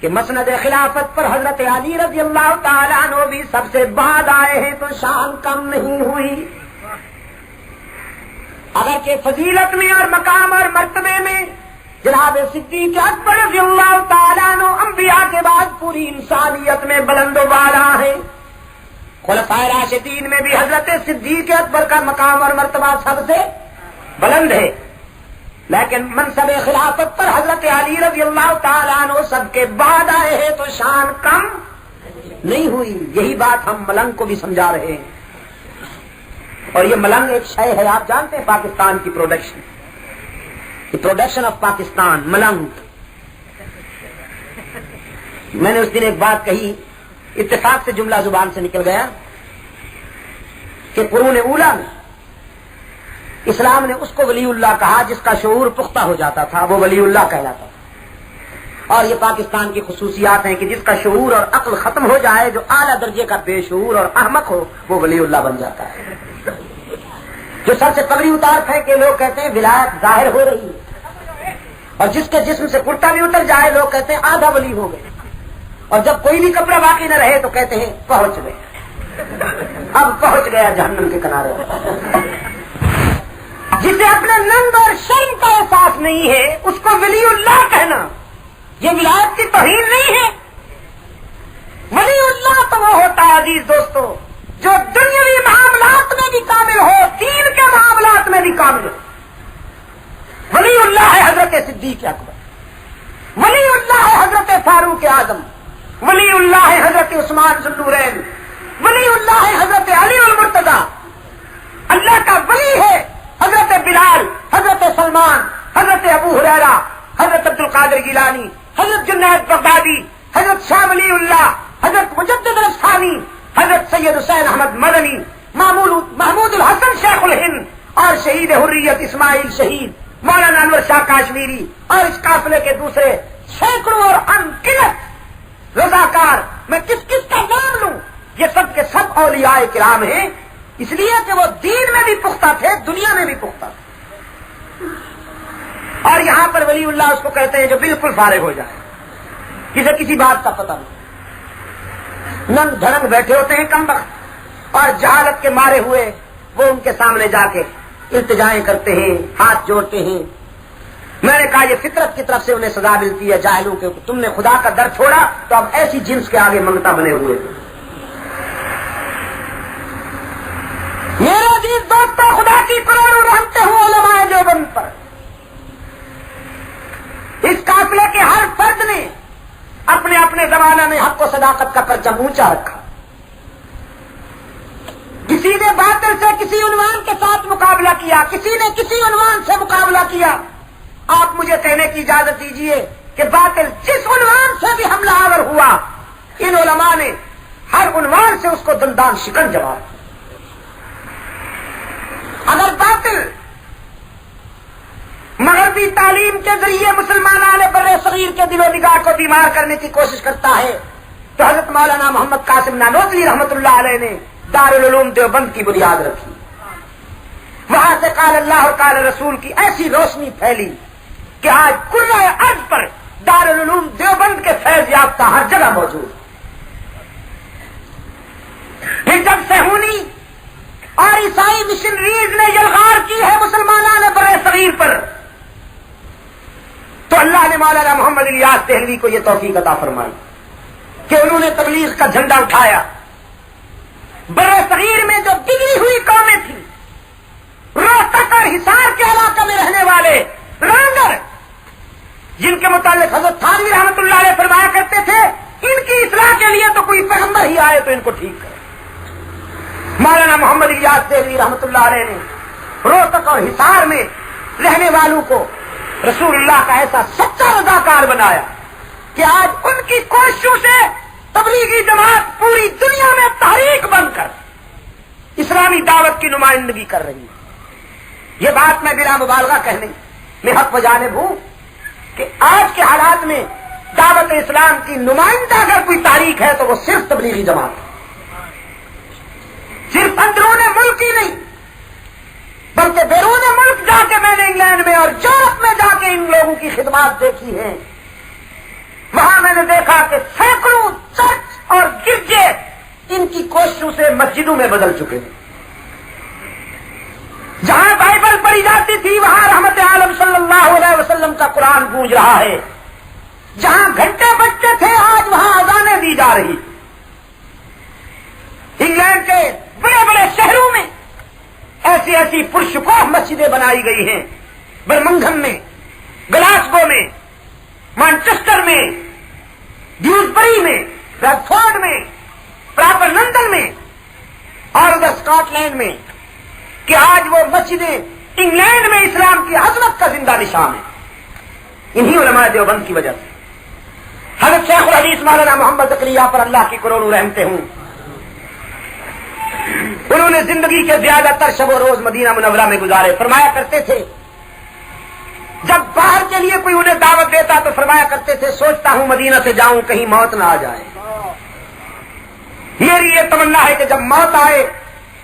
کہ مسند خلافت پر حضرت علی رضی اللہ تعالیٰ عنہ بھی سب سے بعد آئے ہیں، تو شان کم نہیں ہوئی۔ اگرچہ فضیلت میں اور مقام اور مرتبے میں جناب صدیق اکبر رضی اللہ تعالیٰ عنہ انبیاء کے بعد پوری انسانیت میں بلند و بالا ہیں، خلفائے راشدین میں بھی حضرت صدیق اکبر کا مقام اور مرتبہ سب سے بلند ہے، لیکن منصب خلافت پر حضرت علی رضی اللہ تعالیٰ عنہ سب کے بعد آئے ہیں، تو شان کم نہیں ہوئی۔ یہی بات ہم ملنگ کو بھی سمجھا رہے ہیں، اور یہ ملنگ ایک شے ہے، آپ جانتے ہیں پاکستان کی پروڈکشن آف پاکستان ملنگ۔ میں نے اس دن ایک بات کہی، اتفاق سے جملہ زبان سے نکل گیا کہ قرون اولیٰ میں اسلام نے اس کو ولی اللہ کہا جس کا شعور پختہ ہو جاتا تھا، وہ ولی اللہ کہلاتا تھا۔ اور یہ پاکستان کی خصوصیات ہیں کہ جس کا شعور اور عقل ختم ہو جائے، جو اعلیٰ درجے کا بے شعور اور احمق ہو، وہ ولی اللہ بن جاتا ہے۔ جو سر سے پگڑی اتار پھینکے لوگ کہتے ہیں ولایت ظاہر ہو رہی ہے، اور جس کے جسم سے کرتا بھی اتر جائے لوگ کہتے ہیں آدھا ولی ہو گئے، اور جب کوئی بھی کپڑا باقی نہ رہے تو کہتے ہیں پہنچ گئے، اب پہنچ گیا جہنم کے کنارے۔ جسے اپنے ننگ اور شرم کا احساس نہیں ہے اس کو ولی اللہ کہنا یہ ولایت کی توہین نہیں ہے۔ ولی اللہ تو وہ ہوتا ہے عزیز دوستو جو دنیاوی معاملات میں بھی کامل ہو، دین کے معاملات میں بھی کامل ہو۔ ولی اللہ ہے حضرت صدیق اکبر، ولی اللہ ہے حضرت فاروق اعظم، ولی اللہ ہے حضرت عثمان ذو النورین، ولی اللہ ہے حضرت علی المرتضی۔ اللہ کا ولی ہے حضرت بلال، حضرت سلمان، حضرت ابو ہریرہ، حضرت عبد القادر گیلانی، حضرت جنید بغدادی، حضرت شاہ ولی اللہ، حضرت مجدد الثانی، حضرت سید حسین احمد مدنی، محمود الحسن شیخ الہند، اور شہید حریت اسماعیل شہید، مولانا انور شاہ کاشمیری، اور اس قافلے کے دوسرے سینکڑوں اور انگنت رضاکار۔ میں کس کس کا نام لوں؟ یہ سب کے سب اولیاء کرام ہیں، اس لیے کہ وہ دین میں بھی پختہ تھے، دنیا میں بھی پختہ تھے۔ اور یہاں پر ولی اللہ اس کو کہتے ہیں جو بالکل فارغ ہو جائے، جسے کسی بات کا پتہ نہیں، ننگ دھڑنگ بیٹھے ہوتے ہیں کمبخت، اور جہالت کے مارے ہوئے وہ ان کے سامنے جا کے التجائیں کرتے ہیں، ہاتھ جوڑتے ہیں۔ میں نے کہا یہ فطرت کی طرف سے انہیں سزا ملتی ہے جاہلوں کے، تم نے خدا کا در چھوڑا تو اب ایسی جنس کے آگے منگتا بنے ہوئے۔ کی کروڑوں رحمتیں ہوں علماء دیوبند پر. اس قافلے کے ہر فرد نے اپنے اپنے زمانہ میں حق و صداقت کا پرچم اونچا رکھا. کسی نے باطل سے کسی عنوان کے ساتھ مقابلہ کیا, کسی نے کسی عنوان سے مقابلہ کیا. آپ مجھے کہنے کی اجازت دیجیے کہ باطل جس عنوان سے بھی حملہ آور ہوا, ان علماء نے ہر عنوان سے اس کو دندان شکن جواب. اگر باطل مغربی تعلیم کے ذریعے مسلمانان بر صغیر کے دل و نگاہ کو بیمار کرنے کی کوشش کرتا ہے, تو حضرت مولانا محمد قاسم نانوتوی رحمت اللہ علیہ نے دارالعلوم دیوبند کی بنیاد رکھی. وہاں سے قال اللہ اور قال رسول کی ایسی روشنی پھیلی کہ آج کل ارض پر دارالعلوم دیوبند کے فیض یافتہ ہر جگہ موجود. پھر جب صہیونی اور عیسائی مشنریز نے یلغار کی ہے مسلمانان بر صغیر پر, تو اللہ نے مولانا محمد الیاس دہلوی کو یہ توفیق عطا فرمائی کہ انہوں نے تبلیغ کا جھنڈا اٹھایا. بر صغیر میں جو بگڑی ہوئی قومیں تھیں, روہتک اور حصار کے علاقے میں رہنے والے رانگر, جن کے متعلق حضرت تھانوی رحمت اللہ علیہ فرمایا کرتے تھے ان کی اصلاح کے لیے تو کوئی پیغمبر ہی آئے تو ان کو ٹھیک کرے, مولانا محمد الیاس دہلوی رحمت اللہ علیہ نے روہتک اور حصار میں رہنے والوں کو رسول اللہ کا ایسا سچا رضاکار بنایا کہ آج ان کی کوششوں سے تبلیغی جماعت پوری دنیا میں تحریک بن کر اسلامی دعوت کی نمائندگی کر رہی ہے. یہ بات میں بلا مبالغہ کہنے میں حق بجانب ہوں کہ آج کے حالات میں دعوت اسلام کی نمائندہ اگر کوئی تاریخ ہے تو وہ صرف تبلیغی جماعت ہے. صرف اندرون ملک ہی نہیں بلکہ بیرون ملک جا کے میں نے انگلینڈ میں اور یورپ میں جا کے ان لوگوں کی خدمات دیکھی ہیں. وہاں میں نے دیکھا کہ سینکڑوں چرچ اور گرجے ان کی کوششوں سے مسجدوں میں بدل چکے ہیں. جہاں بائبل پڑھی جاتی تھی وہاں رحمت عالم صلی اللہ علیہ وسلم کا قرآن گونج رہا ہے. جہاں گھنٹے بجتے تھے آج وہاں اذانیں دی جا رہی. انگلینڈ کے بڑے بڑے شہروں میں ایسی ایسی پرشکوہ مسجدیں بنائی گئی ہیں. برمنگھم میں, گلاسگو میں, مانچسٹر میں, ڈیوزبری میں, ریڈفورڈ میں, پراپر لندن میں اور ادھر اسکاٹ لینڈ میں, کہ آج وہ مسجدیں انگلینڈ میں اسلام کی عظمت کا زندہ نشان ہے. انہی علماء دیوبند کی وجہ سے. حضرت شیخ الحدیث مولانا محمد زکریا پر اللہ کی کروڑوں رحمتیں ہوں, انہوں نے زندگی کے زیادہ تر شب و روز مدینہ منورہ میں گزارے. فرمایا کرتے تھے جب باہر کے لیے کوئی انہیں دعوت دیتا تو فرمایا کرتے تھے سوچتا ہوں مدینہ سے جاؤں کہیں موت نہ آ جائے. میری یہ تمنا ہے کہ جب موت آئے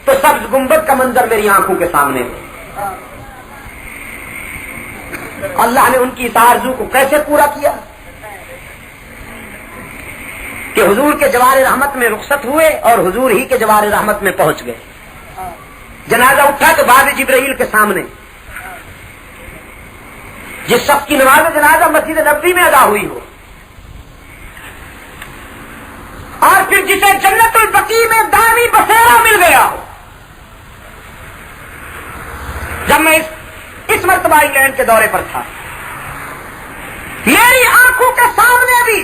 تو سبز گنبد کا منظر میری آنکھوں کے سامنے ہو. اللہ نے ان کی اس آرزو کو کیسے پورا کیا کہ حضور کے جوار رحمت میں رخصت ہوئے اور حضور ہی کے جوار رحمت میں پہنچ گئے. جنازہ اٹھا تو باب جبرائیل کے سامنے جس شخص کی نماز جنازہ مسجد نبوی میں ادا ہوئی ہو, اور پھر جسے جنت البقیع میں دائمی بسیرا مل گیا ہو. جب میں اس مرتبہ انگلینڈ کے دورے پر تھا, میری آنکھوں کے سامنے بھی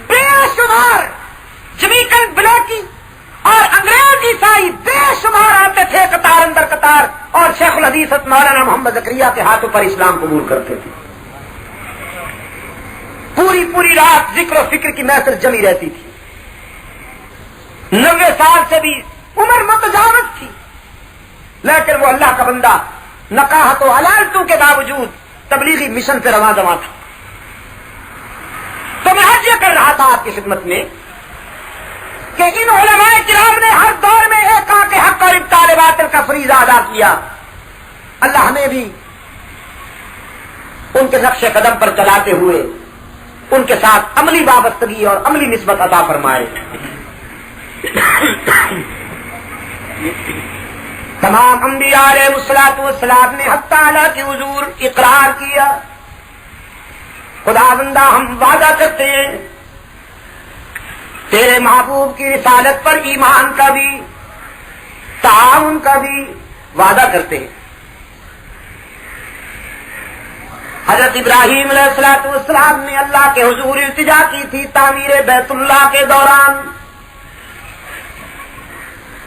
بے شمار جمیکن بلیکی اور انگریز عیسائی بے شمار آتے تھے قطار اندر قطار, اور شیخ الحدیث مولانا محمد زکریا کے ہاتھوں پر اسلام قبول کرتے تھے. پوری پوری رات ذکر و فکر کی محفل جمی رہتی تھی. 90 سال سے بھی عمر متجاوز تھی, لیکن وہ اللہ کا بندہ نقاہت و علالتوں کے باوجود تبلیغی مشن پہ رواں دواں تھا. تو میں حج یہ کر رہا تھا آپ کی خدمت میں کہ ان علماء کرام نے ہر دور میں ایک کے حق اور ابطال باطل کا فریضہ ادا کیا. اللہ ہمیں بھی ان کے نقش قدم پر چلاتے ہوئے ان کے ساتھ عملی وابستگی اور عملی نسبت عطا فرمائے. تمام انبیاء علیہ الصلوۃ والسلام نے حق تعالیٰ کی حضور اقرار کیا, خدا بندہ ہم وعدہ کرتے ہیں تیرے محبوب کی رسالت پر ایمان کا بھی, تعاون کا بھی, وعدہ کرتے ہیں۔ حضرت ابراہیم علیہ السلام نے اللہ کے حضور التجا کی تھی تعمیر بیت اللہ کے دوران۔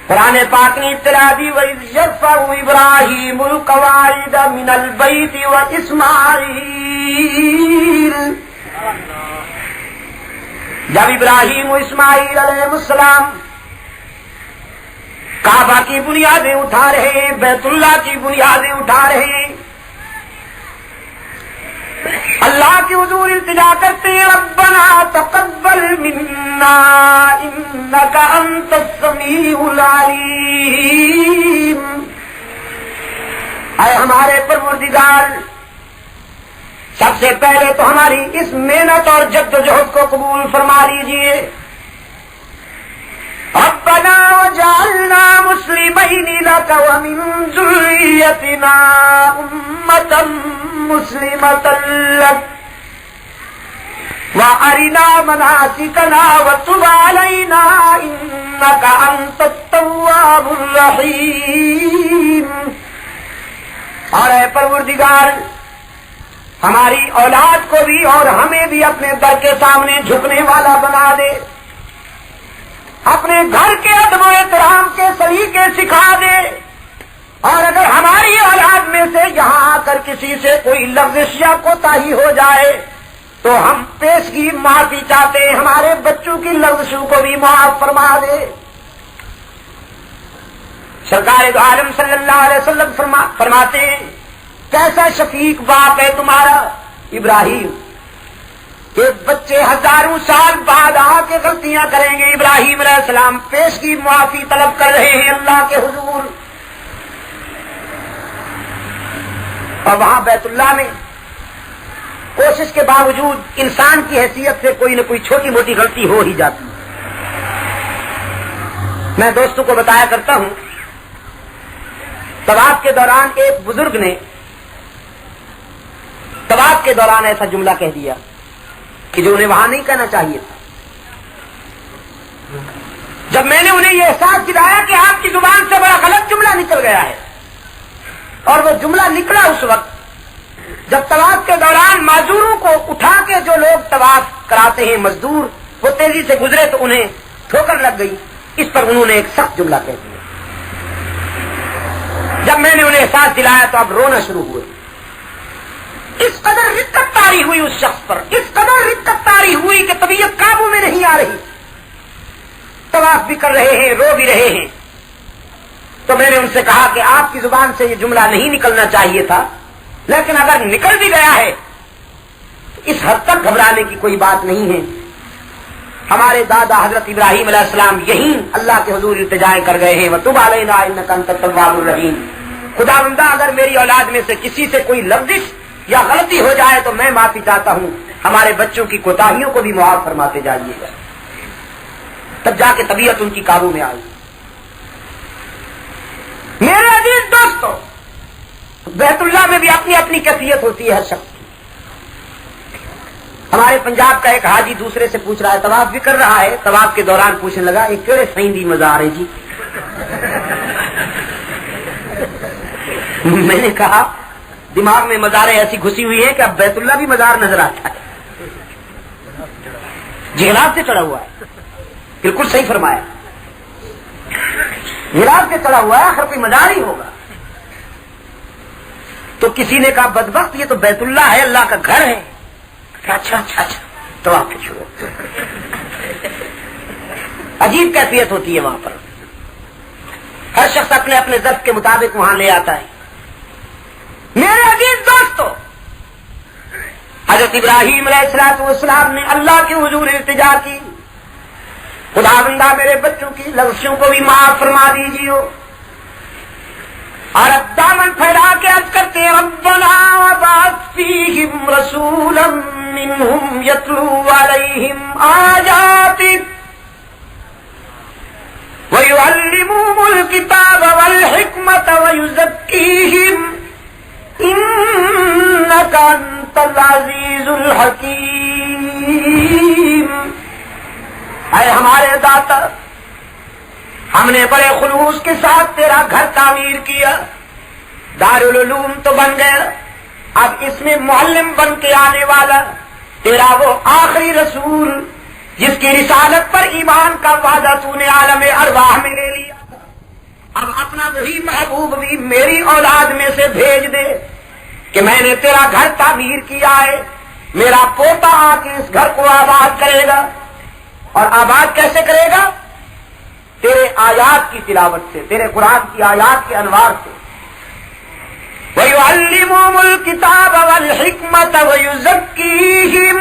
قرآن پاک نے اطلاع دی وَإِذْ يَرْفَعُ إِبْرَاهِيمُ الْقَوَاعِدَ مِنَ الْبَيْتِ وَإِسْمَاعِيلُ، جب ابراہیم و اسماعیل علیہ السلام کعبہ کی بنیادیں اٹھا رہے ہیں، بیت اللہ کی بنیادیں اٹھا رہے ہیں، اللہ کے حضور التجا کرتے ہیں ربنا تقبل منا انک انت السمیع العلیم، اے ہمارے پروردگار سب سے پہلے تو ہماری اس محنت اور جد و جہد کو قبول فرما لیجیے۔ ربنا وجعلنا مسلمین لک ومن ذریتنا امة مسلمة لك وارنا مناسکنا وتب علینا انک انت التواب الرحیم، اور اے پروردگار ہماری اولاد کو بھی اور ہمیں بھی اپنے در کے سامنے جھکنے والا بنا دے، اپنے گھر کے ادب و احترام کے سلیقے سکھا دے، اور اگر ہماری اولاد میں سے یہاں آ کر کسی سے کوئی لغزش یا کوتاہی ہو جائے تو ہم پیشگی معافی چاہتے ہیں، ہمارے بچوں کی لغزشوں کو بھی معاف فرما دے۔ سرکار دو عالم صلی اللہ علیہ وسلم فرماتے ہیں کیسا شفیق باپ ہے تمہارا ابراہیم، کہ بچے ہزاروں سال بعد آ کے غلطیاں کریں گے، ابراہیم علیہ السلام پیشگی معافی طلب کر رہے ہیں اللہ کے حضور، اور وہاں بیت اللہ میں کوشش کے باوجود انسان کی حیثیت سے کوئی نہ کوئی چھوٹی موٹی غلطی ہو ہی جاتی۔ میں دوستوں کو بتایا کرتا ہوں طواف کے دوران ایک بزرگ نے طواف کے دوران ایسا جملہ کہہ دیا کہ جو انہیں وہاں نہیں کہنا چاہیے تھا۔ جب میں نے انہیں یہ احساس دلایا کہ آپ کی زبان سے بڑا غلط جملہ نکل گیا ہے، اور وہ جملہ نکلا اس وقت جب طواف کے دوران معذوروں کو اٹھا کے جو لوگ طواف کراتے ہیں مزدور، وہ تیزی سے گزرے تو انہیں ٹھوکر لگ گئی، اس پر انہوں نے ایک سخت جملہ کہہ دیا۔ جب میں نے انہیں احساس دلایا تو اب رونا شروع ہوئے، اس قدر رقت طاری ہوئی اس شخص پر، اس قدر رقت طاری ہوئی کہ طبیعت قابو میں نہیں آ رہی، طواف بھی کر رہے ہیں، رو بھی رہے ہیں۔ تو میں نے ان سے کہا کہ آپ کی زبان سے یہ جملہ نہیں نکلنا چاہیے تھا، لیکن اگر نکل بھی گیا ہے تو اس حد تک گھبرانے کی کوئی بات نہیں ہے۔ ہمارے دادا حضرت ابراہیم علیہ السلام یہیں اللہ کے حضور التجائیں کر گئے ہیں وَتُبْ عَلَيْنَا إِنَّكَ أَنْتَ التَّوَّابُ الرَّحِيمُ۔ خدا بندہ اگر میری اولاد میں سے کسی سے کوئی لغزش یا غلطی ہو جائے تو میں معافی چاہتا ہوں، ہمارے بچوں کی کوتاہیوں کو بھی معاف فرماتے جائیے گا، تب جا کے طبیعت ان کی قابو میں آئی۔ میرے عزیز دوستو، بیت اللہ میں بھی اپنی اپنی کیفیت ہوتی ہے ہر شخص کی۔ ہمارے پنجاب کا ایک حاجی دوسرے سے پوچھ رہا ہے، طواف بھی کر رہا ہے، طواف کے دوران پوچھنے لگا یہ کیڑے سائیں مزار ہے جی؟ میں نے کہا دماغ میں مزاریں ایسی گھسی ہوئی ہے کہ اب بیت اللہ بھی مزار نظر آتا ہے، جہلاب سے چڑھا ہوا ہے۔ بالکل صحیح فرمایا، جہلاب سے چڑھا ہوا ہے، آخر کوئی مزار ہی ہوگا۔ تو کسی نے کہا بدبخت یہ تو بیت اللہ ہے، اللہ کا گھر ہے۔ اچھا اچھا اچھا، تو آپ کے شروع عجیب کیفیت ہوتی ہے وہاں پر، ہر شخص اپنے اپنے ضرف کے مطابق وہاں لے آتا ہے۔ میرے عزیز دوستو، حضرت ابراہیم علیہ السلام نے اللہ کے حضور التجا کی، خدا بندہ میرے بچوں کی لغزشوں کو بھی معاف فرما دیجیے، اور اب دامن پھیلا کے عرض کرتے ہیں ربنا وبعث فیہم رسولا منہم یتلو علیہم آیاتک ویعلمہم الکتاب والحکمت ویزکیہم انک انت العزیز الحکیم۔ اے ہمارے داتا، ہم نے بڑے خلوص کے ساتھ تیرا گھر تعمیر کیا، دارالعلوم تو بن گیا، اب اس میں معلم بن کے آنے والا تیرا وہ آخری رسول جس کی رسالت پر ایمان کا وعدہ تو نے عالم ارواح میں لے لیا، اب اپنا وہی محبوب بھی میری اولاد میں سے بھیج دے کہ میں نے تیرا گھر تعمیر کیا ہے، میرا پوتا آ کے اس گھر کو آباد کرے گا۔ اور آباد کیسے کرے گا؟ تیرے آیات کی تلاوت سے، تیرے قرآن کی آیات کے انوار سے۔ وَيُعَلِّمُهُمُ الْكِتَابَ وَالْحِكْمَةَ وَيُزَكِّيهِمْ،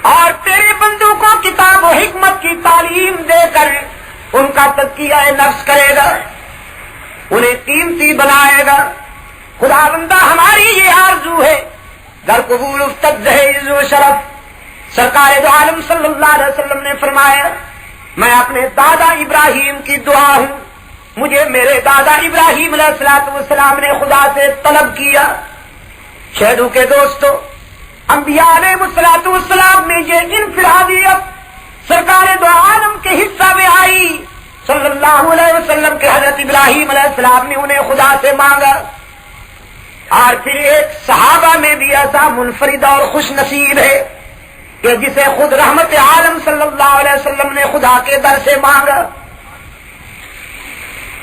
اور تیرے بندوں کو کتاب و حکمت کی تعلیم دے کر ان کا تزکیہ نفس کرے گا، انہیں قیمتی بنائے گا۔ خدا بندہ ہماری یہ آرزو ہے، در قبول افتد عز و شرف۔ سرکار دو عالم صلی اللہ علیہ وسلم نے فرمایا میں اپنے دادا ابراہیم کی دعا ہوں، مجھے میرے دادا ابراہیم علیہ السلام نے خدا سے طلب کیا۔ شہدوں کے دوستو، انبیاء علیہ السلام میں یہ انفرادیت سرکار دو عالم کے حصہ میں آئی صلی اللہ علیہ وسلم کے حضرت ابراہیم علیہ السلام نے انہیں خدا سے مانگا، اور پھر ایک صحابہ میں بھی ایسا منفرد اور خوش نصیب ہے کہ جسے خود رحمت عالم صلی اللہ علیہ وسلم نے خدا کے در سے مانگا۔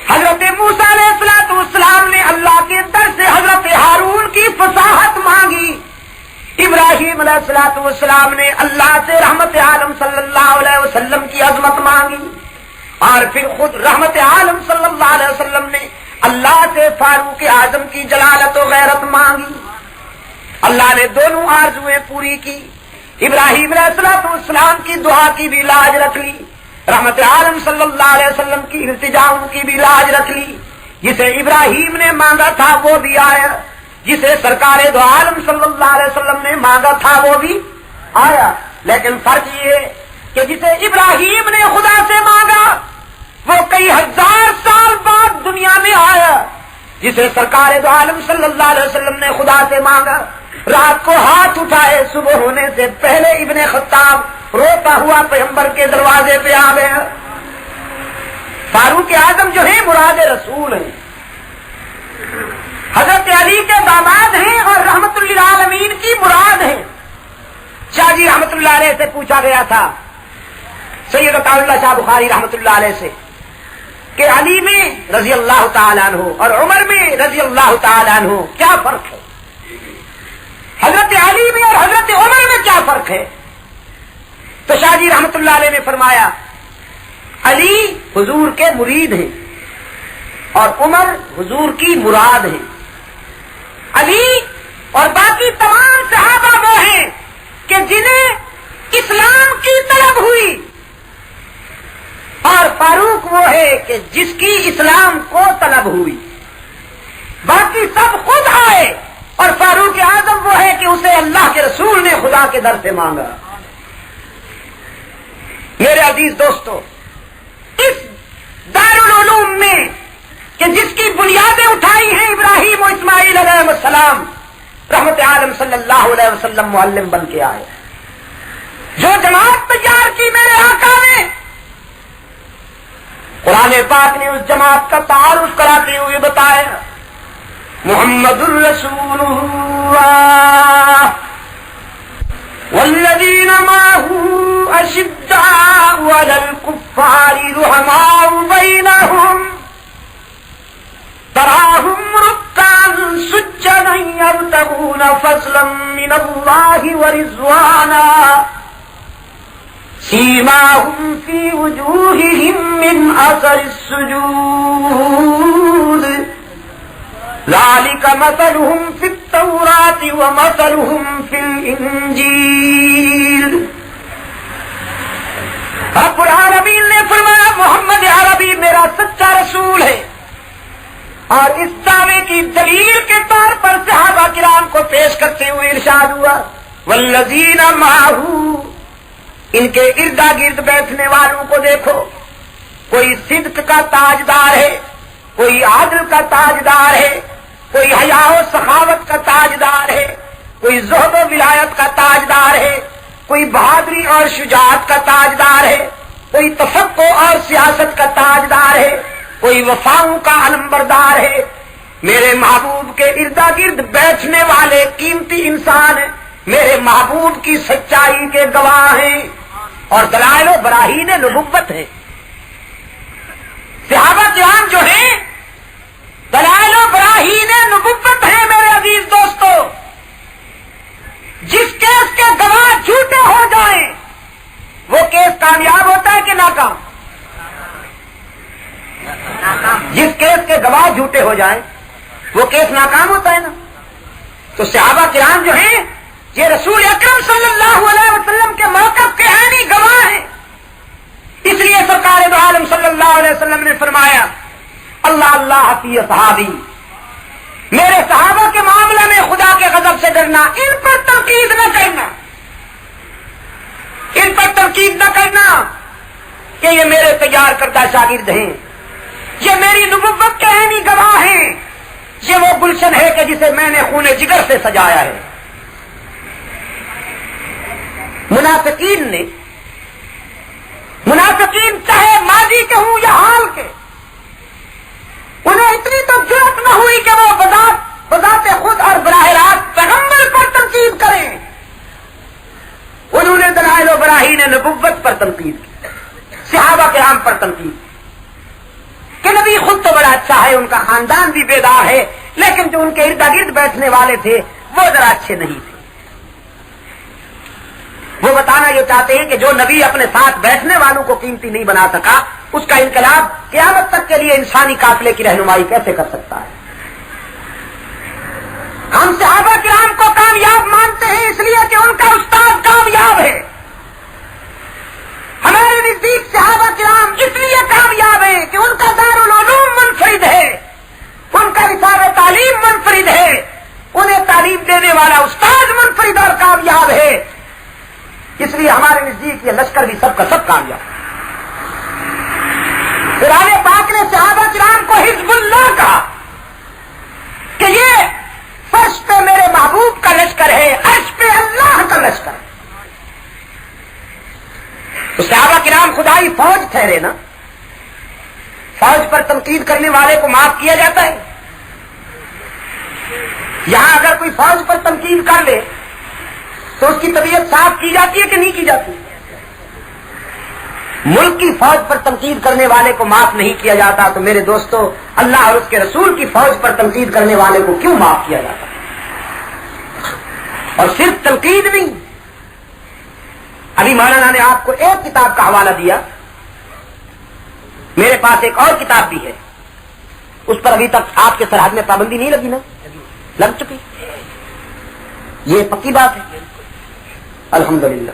حضرت موسیٰ علیہ السلام نے اللہ کے در سے حضرت ہارون کی فصاحت مانگی، ابراہیم علیہ السلام نے اللہ سے رحمت عالم صلی اللہ علیہ وسلم کی عظمت مانگی، اور پھر خود رحمت عالم صلی اللہ علیہ وسلم نے اللہ سے فاروق اعظم کی جلالت و غیرت مانگی۔ اللہ نے دونوں آرزویں پوری کی، ابراہیم علیہ السلام کی دعا کی بھی لاج رکھ لی، رحمت عالم صلی اللہ علیہ وسلم کی التجاؤں کی بھی لاج رکھ لی۔ جسے ابراہیم نے مانگا تھا وہ بھی آیا، جسے سرکار دو عالم صلی اللہ علیہ وسلم نے مانگا تھا وہ بھی آیا، لیکن فرق یہ کہ جسے ابراہیم نے خدا سے مانگا وہ کئی ہزار سال بعد دنیا میں آیا، جسے سرکار دو عالم صلی اللہ علیہ وسلم نے خدا سے مانگا رات کو ہاتھ اٹھائے صبح ہونے سے پہلے ابن خطاب روتا ہوا پیغمبر کے دروازے پہ آ گیا۔ فاروق اعظم جو ہیں مراد رسول ہیں، حضرت علی کے داماد ہیں اور رحمت للعالمین کی مراد ہیں۔ شاہ جی رحمت اللہ علیہ سے پوچھا گیا تھا، سید عطا اللہ شاہ بخاری رحمت اللہ علیہ سے، کہ علی میں رضی اللہ تعالیٰ عنہ اور عمر میں رضی اللہ تعالیٰ عنہ کیا فرق ہے؟ حضرت علی میں اور حضرت عمر میں کیا فرق ہے؟ تو شاہ جی رحمت اللہ علیہ نے فرمایا علی حضور کے مرید ہیں اور عمر حضور کی مراد ہیں۔ علی اور باقی تمام صحابہ وہ ہیں کہ جنہیں اسلام کی طلب ہوئی، اور فاروق وہ ہے کہ جس کی اسلام کو طلب ہوئی۔ باقی سب خود آئے اور فاروق اعظم وہ ہے کہ اسے اللہ کے رسول نے خدا کے در سے مانگا۔ میرے عزیز دوستو، اس دارالعلوم میں کہ جس کی بنیادیں اٹھائی ہیں ابراہیم و اسماعیل علیہ السلام، رحمت عالم صلی اللہ علیہ وسلم معلم بن کے آئے۔ جو جماعت تیار کی میرے آقا نے، قرآن پاک نے اس جماعت کا تعارف کراتے ہوئے بتایا محمد الرسول اللہ والذین معه اشداء علی الکفار رحماء بینہم تراہم رکعا سجدا یبتغون فضلا من اللہ ورضوانا سیماہم فی وجوہہم من اثر السجود ذالک مثلہم فی التوراۃ ومثلہم فی الانجیل۔ رب العالمین نے فرمایا محمد عربی میرا سچا رسول ہے، اور اس دعوے کی دلیل کے طور پر صحابہ کرام کو پیش کرتے ہوئے ارشاد ہوا والذین معہ، ان کے ارد گرد بیٹھنے والوں کو دیکھو، کوئی صدق کا تاجدار ہے، کوئی عدل کا تاجدار ہے، کوئی حیا و سخاوت کا تاجدار ہے، کوئی زہد و ولایت کا تاجدار ہے، کوئی بہادری اور شجاعت کا تاجدار ہے، کوئی تفقہ اور سیاست کا تاجدار ہے، کوئی وفاؤں کا علمبردار ہے، میرے محبوب کے ارد گرد بیٹھنے والے قیمتی انسان ہیں، میرے محبوب کی سچائی کے گواہ ہیں اور دلائل و براہین نبوت ہے۔ صحابہ کرام جو ہیں دلائل و براہین نبوت ہیں میرے عزیز دوستو۔ جس کیس کے گواہ جھوٹے ہو جائیں وہ کیس کامیاب ہوتا ہے کہ ناکام؟ جس کیس کے گواہ جھوٹے ہو جائیں وہ کیس ناکام ہوتا ہے نا۔ تو صحابہ کرام جو ہیں یہ رسول اکرم صلی اللہ علیہ وسلم کے موقف کے عینی گواہ ہیں۔ اس لیے سرکار دو عالم صلی اللہ علیہ وسلم نے فرمایا اللہ اللہ فی صحابی، میرے صحابہ کے معاملے میں خدا کے غضب سے ڈرنا، ان پر تنقید نہ کرنا، ان پر تنقید نہ کرنا کہ یہ میرے تیار کردہ شاگرد ہیں، یہ میری نبوت کے عینی گواہ ہیں، یہ وہ گلشن ہے کہ جسے میں نے خون جگر سے سجایا ہے۔ منافقین چاہے ماضی کے ہوں یا حال کے، انہیں اتنی تو جرأت نہ ہوئی کہ وہ بذات خود اور براہ راست پیغمبر پر تنقید کریں، انہوں نے دلائل و براہین نبوت پر تنقید کی، صحابہ کرام پر تنقید کہ نبی خود تو بڑا اچھا ہے، ان کا خاندان بھی بیدار ہے، لیکن جو ان کے ارد گرد بیٹھنے والے تھے وہ ذرا اچھے نہیں تھے۔ وہ بتانا یہ چاہتے ہیں کہ جو نبی اپنے ساتھ بیٹھنے والوں کو قیمتی نہیں بنا سکا، اس کا انقلاب قیامت تک کے لیے انسانی قافلے کی رہنمائی کیسے کر سکتا ہے؟ ہم صحابہ کرام کو کامیاب مانتے ہیں اس لیے کہ ان کا استاد کامیاب ہے۔ ہمارے نزدیک صحابہ کرام اس لیے کامیاب ہیں کہ ان کا دارالعلوم منفرد ہے، ان کا نصاب تعلیم منفرد ہے، انہیں تعلیم دینے والا استاد منفرد اور کامیاب ہے، اس لیے ہمارے نزدیک یہ لشکر بھی سب کا سب کامیاب ہے۔ قرآن پاک نے صحابہ کرام کو حزب اللہ کہا کہ یہ فرش پہ میرے محبوب کا لشکر ہے، عرش پہ اللہ کا لشکر ہے۔ تو صحابہ کرام خدائی فوج ٹھہرے نا، فوج پر تنقید کرنے والے کو معاف کیا جاتا ہے۔ یہاں اگر کوئی فوج پر تنقید کر لے تو اس کی طبیعت صاف کی جاتی ہے کہ نہیں کی جاتی؟ ملک کی فوج پر تنقید کرنے والے کو معاف نہیں کیا جاتا تو میرے دوستو اللہ اور اس کے رسول کی فوج پر تنقید کرنے والے کو کیوں معاف کیا جاتا؟ اور صرف تنقید نہیں، ابھی مولانا نے آپ کو ایک کتاب کا حوالہ دیا، میرے پاس ایک اور کتاب بھی ہے، اس پر ابھی تک آپ کے سرحد میں پابندی نہیں لگی نا؟ لگ چکی، یہ پکی بات ہے الحمدللہ۔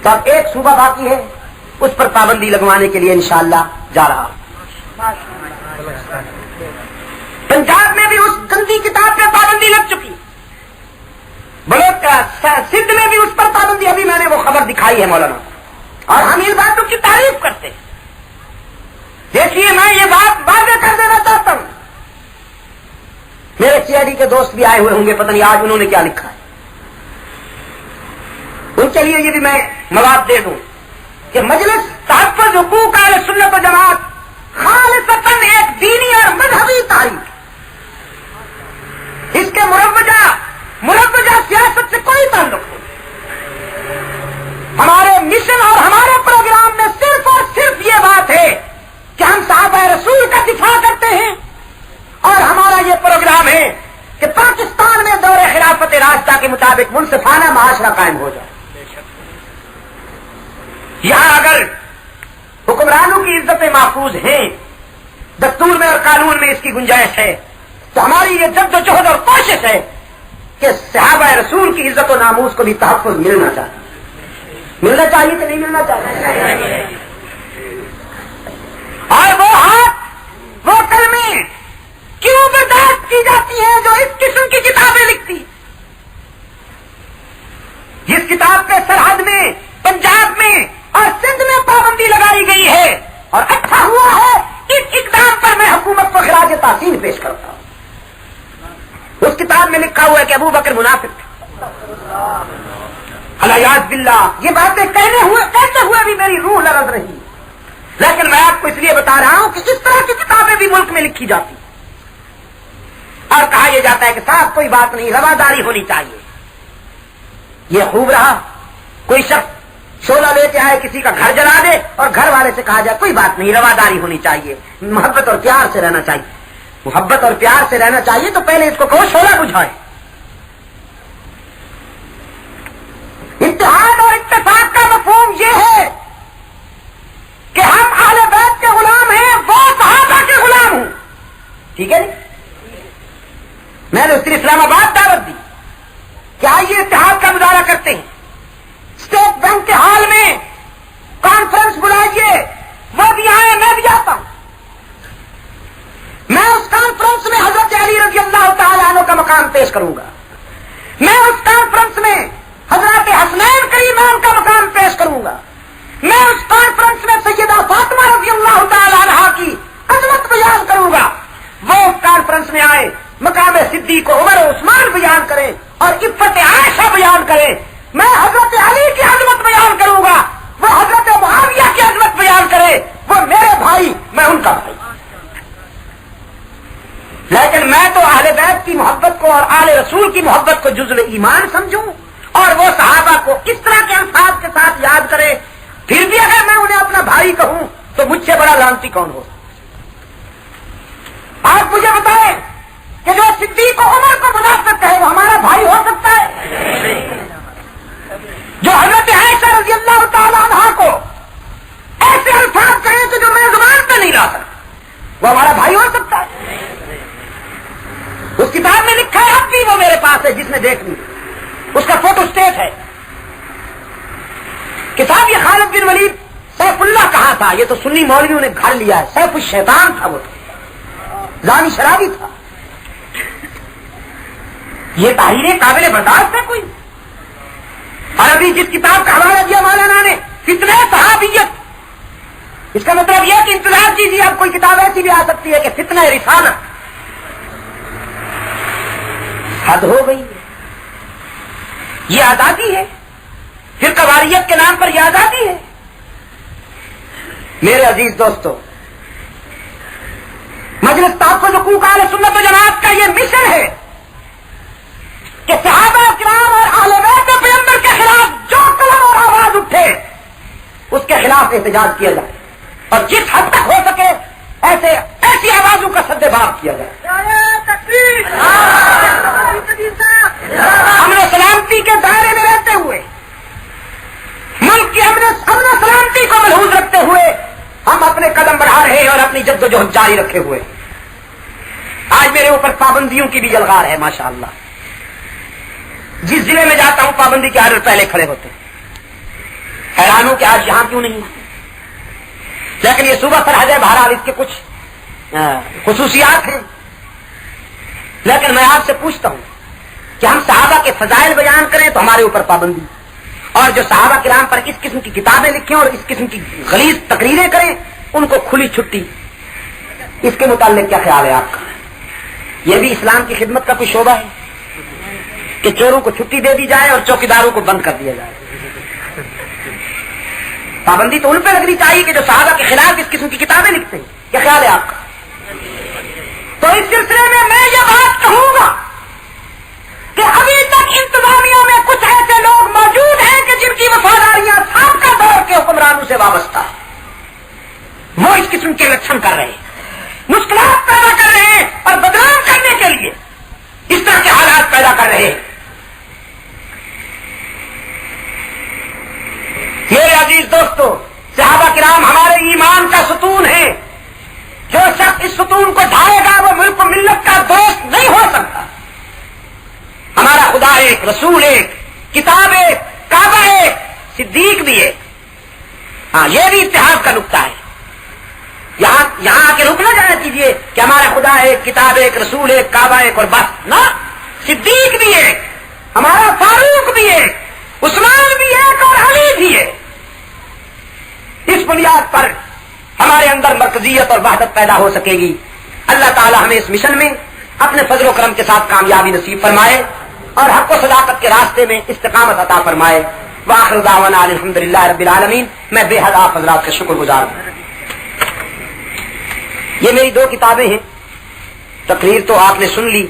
تو اب ایک صوبہ باقی ہے، اس پر پابندی لگوانے کے لیے انشاءاللہ جا رہا ہوں۔ پنجاب میں بھی اس گندی کتاب پہ پابندی لگ چکی، سندھ میں بھی اس پر پابندی، ابھی میں نے وہ خبر دکھائی ہے مولانا کو، اور ہم ان باتوں کی تعریف کرتے ہیں۔ دیکھیے میں یہ بات واضح کر دینا چاہتا ہوں، میرے سی آئی ڈی کے دوست بھی آئے ہوئے ہوں گے، پتہ نہیں آج انہوں نے کیا لکھا ہے، ان کے لیے یہ بھی میں مواد دے دوں کہ مجلس تحفظ حقوق اہل سنت و جماعت خالصتاً ایک دینی اور مذہبی تاریخ، اس کے مروجہ سیاست سے کوئی تعلق نہیں۔ ہمارے مشن اور ہمارے پروگرام میں صرف اور صرف یہ بات ہے کہ ہم صحابہ رسول کا دفاع کرتے ہیں، اور ہمارا یہ پروگرام ہے کہ پاکستان میں دور خلافت راستہ کے مطابق منصفانہ معاشرہ قائم ہو جائے۔ یہاں اگر حکمرانوں کی عزتیں محفوظ ہیں، دستور میں اور قانون میں اس کی گنجائش ہے، تو ہماری یہ جد و جہد اور کوشش ہے کہ صحابہ رسول کی عزت و ناموس کو بھی تحفظ ملنا چاہیے، ملنا چاہیے کہ نہیں ملنا چاہیے؟ اور وہ ہاتھ وہ کلمے کیوں برداشت کی جاتی ہیں جو اس قسم کی کتابیں لکھتی؟ جس کتاب کے سرحد میں پنجاب میں اور سندھ میں پابندی لگائی گئی ہے، اور اچھا ہوا ہے، اس اقدام پر میں حکومت کو خراج تحسین پیش کرتا ہوں۔ اس کتاب میں لکھا ہوا ہے کہ ابو بکر منافق، الیاذ باللہ، یہ باتیں کہتے ہوئے بھی میری روح لرز رہی، لیکن میں آپ کو اس لیے بتا رہا ہوں کہ اس طرح کی کتابیں بھی ملک میں لکھی جاتی، اور کہا یہ جاتا ہے کہ صاحب کوئی بات نہیں، رواداری ہونی چاہیے. یہ خوب رہا. کوئی شخص شعلہ لے کے آئے کسی کا گھر جلا دے اور گھر والے سے کہا جائے کوئی بات نہیں، رواداری ہونی چاہیے، محبت اور پیار سے رہنا چاہیے. محبت اور پیار سے رہنا چاہیے تو پہلے اس کو کہو شعلہ بجھائے. اتحاد اور اتفاق کا مفہوم یہ ہے کہ ہم اہل بیت کے غلام ہیں، وہ صحابہ کے غلام ہوں. ٹھیک ہے نہیں؟ میں نے اس اسلام آباد دعوت دی کہ آئیے اتحاد کا مظاہرہ کرتے ہیں. اسٹیٹ بینک کے ہال میں کانفرنس بلائیے، وہ بھی آئے، میں بھی آتا ہوں. میں اس کانفرنس میں حضرت علی رضی اللہ تعالیٰ عنہ کا مقام پیش کروں گا. میں اس کانفرنس میں حضرت حسنین کریمان کا مقام پیش کروں گا. میں اس کانفرنس میں سیدہ فاطمہ رضی اللہ تعالیٰ عنہا کی عظمت بیان کروں گا. وہ اس کانفرنس میں آئے، مقام صدیق و عمر و عثمان بیان کریں اور عفت عائشہ بیان کریں. میں حضرت علی کی عظمت بیان کروں گا، وہ حضرت معاویہ کی عظمت بیان کرے. وہ میرے بھائی، میں ان کا بھائی. لیکن میں تو اہل بیت کی محبت کو اور آل رسول کی محبت کو جزو ایمان سمجھوں اور وہ صحابہ کو اس طرح کے الفاظ کے ساتھ یاد کرے. پھر بھی اگر میں انہیں اپنا بھائی کہوں تو مجھ سے بڑا لعنتی کون ہو؟ آپ مجھے بتائیں کہ جو صدیق و عمر کو منافق کہے وہ ہمارا بھائی ہو سکتا ہے؟ جو حضرت عائشہ رضی اللہ تعالیٰ عنہا کو ایسے الفاظ کہیں تو جو میں زبان پہ نہیں لا سکتا، وہ ہمارا بھائی ہو سکتا ہے؟ اس کتاب میں لکھا ہے، اب بھی وہ میرے پاس ہے، جس نے دیکھ لی، اس کا فوٹو اسٹیٹ ہے. کتاب یہ خالد بن ولید سیف اللہ کہاں تھا؟ یہ تو سنی مولویوں نے گھر لیا ہے. سیف الشیطان تھا، وہ زانی شرابی تھا. یہ تحریریں قابل برداشت ہے کوئی؟ اور ابھی جس کتاب کا حوالہ دیا مولانا نے، فتنہ صحابیت، اس کا مطلب یہ کہ انتظار کیجیے، اب کوئی کتاب ایسی بھی آ سکتی ہے کہ فتنہ رسالت. حد ہو گئی. یہ آزادی ہے، پھر قواریت کے نام پر یہ آزادی ہے. میرے عزیز دوستو، مجلس تحفظ حقوق اہل سنت و جماعت کا یہ مشن ہے کہ صحابہ کرام اور اہل بیت پیغمبر کے خلاف جو قلم اور آواز اٹھے اس کے خلاف احتجاج کیا جائے اور جس حد تک ہو سکے ایسی آوازوں کا سد باب کیا جائے. امن و سلامتی کے دائرے میں رہتے ہوئے، ملک کی امن و سلامتی کو ملحوظ رکھتے ہوئے ہم اپنے قدم بڑھا رہے ہیں اور اپنی جد و جہد جاری رکھے ہوئے. آج میرے اوپر پابندیوں کی بھی جلغار ہے ماشاءاللہ. جس ضلع میں جاتا ہوں پابندی کے آرڈر پہلے کھڑے ہوتے ہیں. حیران ہوں کہ آج یہاں کیوں نہیں. لیکن یہ صوبہ سرحد ہے، بہرحال اس کے کچھ خصوصیات ہیں. لیکن میں آپ سے پوچھتا ہوں کہ ہم صحابہ کے فضائل بیان کریں تو ہمارے اوپر پابندی، اور جو صحابہ کرام پر اس قسم کی کتابیں لکھیں اور اس قسم کی غلیظ تقریریں کریں ان کو کھلی چھٹی. اس کے متعلق کیا خیال ہے آپ کا؟ یہ بھی اسلام کی خدمت کا کوئی شعبہ ہے کہ چوروں کو چھٹی دے دی جائے اور چوکیداروں کو بند کر دیا جائے؟ پابندی تو ان پہ لگنی چاہیے کہ جو صحابہ کے خلاف اس قسم کی کتابیں لکھتے ہیں. کیا خیال ہے آپ کا؟ تو اس سلسلے میں میں یہ بات کہوں گا کہ ابھی تک انتظامیہ میں کچھ ایسے لوگ موجود ہیں کہ جن کی وفاداریاں سابقہ دور کے حکمرانوں سے وابستہ ہے. وہ اس قسم کے لچھن کر رہے ہیں، مشکلات پیدا کر رہے ہیں اور بدنام کرنے کے لیے اس طرح کے حالات پیدا کر رہے ہیں. میرے عزیز دوستو، صحابہ کرام ہمارے ایمان کا ستون ہے. جو شخص اس ستون کو ڈھائے گا وہ ملک و ملت کا دوست نہیں ہو سکتا. ہمارا خدا ایک، رسول ایک، کتاب ایک، کعبہ ایک، صدیق بھی ایک. ہاں، یہ بھی اتحاد کا نقطہ ہے. یہاں آ کے رک نہ جانا کیجیے کہ ہمارا خدا ایک، کتاب ایک، رسول ایک، کعبہ ایک اور بس نہ. صدیق بھی ایک، ہمارا فاروق بھی ایک، عثمان بھی ایک اور علی بھی ایک. اس بنیاد پر ہمارے اندر مرکزیت اور وحدت پیدا ہو سکے گی. اللہ تعالی ہمیں اس مشن میں اپنے فضل و کرم کے ساتھ کامیابی نصیب فرمائے اور حق و صداقت کے راستے میں استقامت عطا فرمائے. وآخر دعوانا الحمدللہ رب العالمین. میں بے حد آپ حضرات کا شکر گزار ہوں. یہ میری 2 کتابیں ہیں. تقریر تو آپ نے سن لی.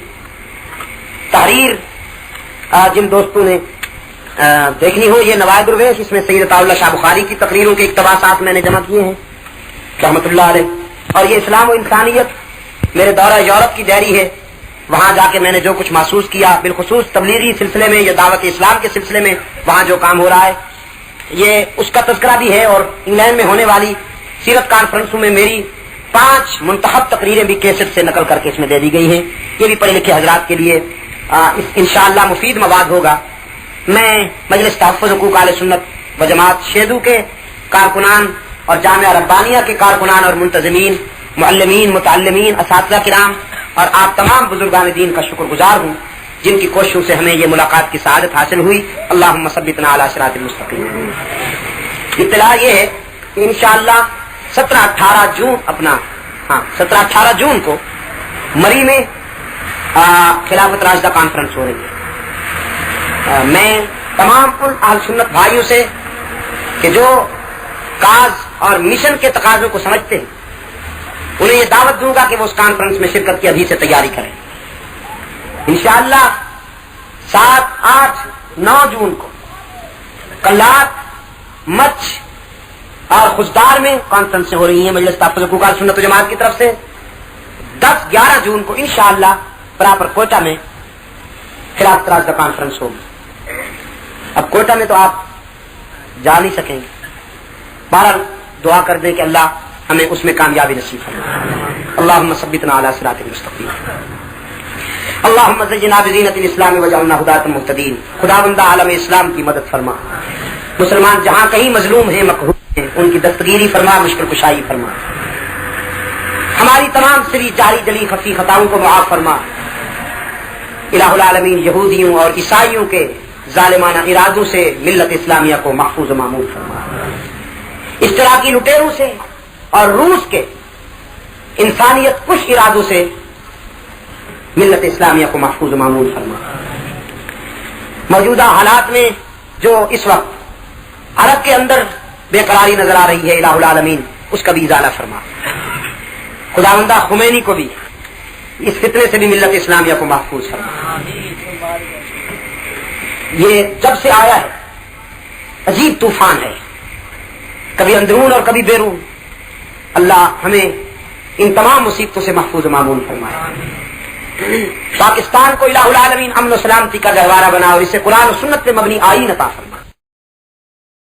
تحریر جن دوستوں نے دیکھنی ہو، یہ نوائد الویس، اس میں سید عطاء اللہ شاہ بخاری کی تقریروں کے اقتباسات میں نے جمع کیے ہیں رحمۃ اللہ علیہ. اور یہ اسلام و انسانیت میرے دورہ یورپ کی ڈائری ہے، وہاں جا کے میں نے جو کچھ محسوس کیا، بالخصوص تبلیغی سلسلے میں یا دعوت اسلام کے سلسلے میں وہاں جو کام ہو رہا ہے، یہ اس کا تذکرہ بھی ہے. اور انگلینڈ میں ہونے والی سیرت کانفرنسوں میں میری 5 منتخب تقریریں بھی کیسٹ سے نقل کر کے اس میں دے دی گئی ہیں. یہ بھی پڑھے لکھے حضرات کے لیے انشاءاللہ مفید مواد ہوگا. میں مجلس تحفظ حقوق اہل سنت و جماعت شیدو کے کارکنان اور جامعہ ربانیہ کے کارکنان اور منتظمین، معلمین، متعلمین، اساتذہ کرام اور آپ تمام بزرگان دین کا شکر گزار ہوں جن کی کوششوں سے ہمیں یہ ملاقات کی سعادت حاصل ہوئی. اللہم ثبتنا علی صراط المستقیم. اطلاع یہ ہے کہ انشاءاللہ 17-18 جون 17-18 جون کو مری میں خلافت راشدہ کانفرنس ہو رہی ہے. میں تمام ان اہل سنت بھائیوں سے کہ جو کاز اور مشن کے تقاضوں کو سمجھتے ہیں انہیں یہ دعوت دوں گا کہ وہ اس کانفرنس میں شرکت کی ابھی سے تیاری کریں. انشاءاللہ 7, 8, 9 جون کو کلات، مچ اور خزدار میں کانفرنسیں ہو رہی ہیں مجلس تحفظ حقوق اہل سنت و جماعت کی طرف سے. 10, 11 جون کو انشاءاللہ پراپر کوئٹہ میں خلافت راشدہ کانفرنس ہوگی. اب کوئٹہ میں تو آپ جا نہیں سکیں گے، بہرحال دعا کر دیں کہ اللہ ہمیں اس میں کامیابی نصیب فرمائے. اللہم ثبتنا علی صراط المستقیم. اللہم زینا بزینۃ الاسلام واجعلنا ھداۃ مہتدین. خداوندہ عالم اسلام کی مدد فرما. مسلمان جہاں کہیں مظلوم ہیں، مقہور ہیں، ان کی دستگیری فرما، مشکل کشائی فرما. ہماری تمام سری جاری جلی خفی خطاؤں کو معاف فرما. الہ العالمین یہودیوں اور عیسائیوں کے ظالمانہ ارادوں سے ملت اسلامیہ کو محفوظ و معمول فرما. اشتراکی لٹیروں سے اور روس کے انسانیت کش ارادوں سے ملت اسلامیہ کو محفوظ و معمول فرما. موجودہ حالات میں جو اس وقت عرب کے اندر بے قراری نظر آ رہی ہے، الہ العالمین اس کا بھی ازالہ فرما. خداوندہ خمینی کو بھی اس فتنے سے بھی ملت اسلامیہ کو محفوظ فرما. یہ جب سے آیا ہے عجیب طوفان ہے، کبھی اندرون اور کبھی بیرون. اللہ ہمیں ان تمام مصیبتوں سے محفوظ و معمول فرمائے. پاکستان کو الہ العالمین امن و سلامتی کا گہوارہ بنا اور اسے قرآن و سنت پہ مبنی آئین عطا فرمائے.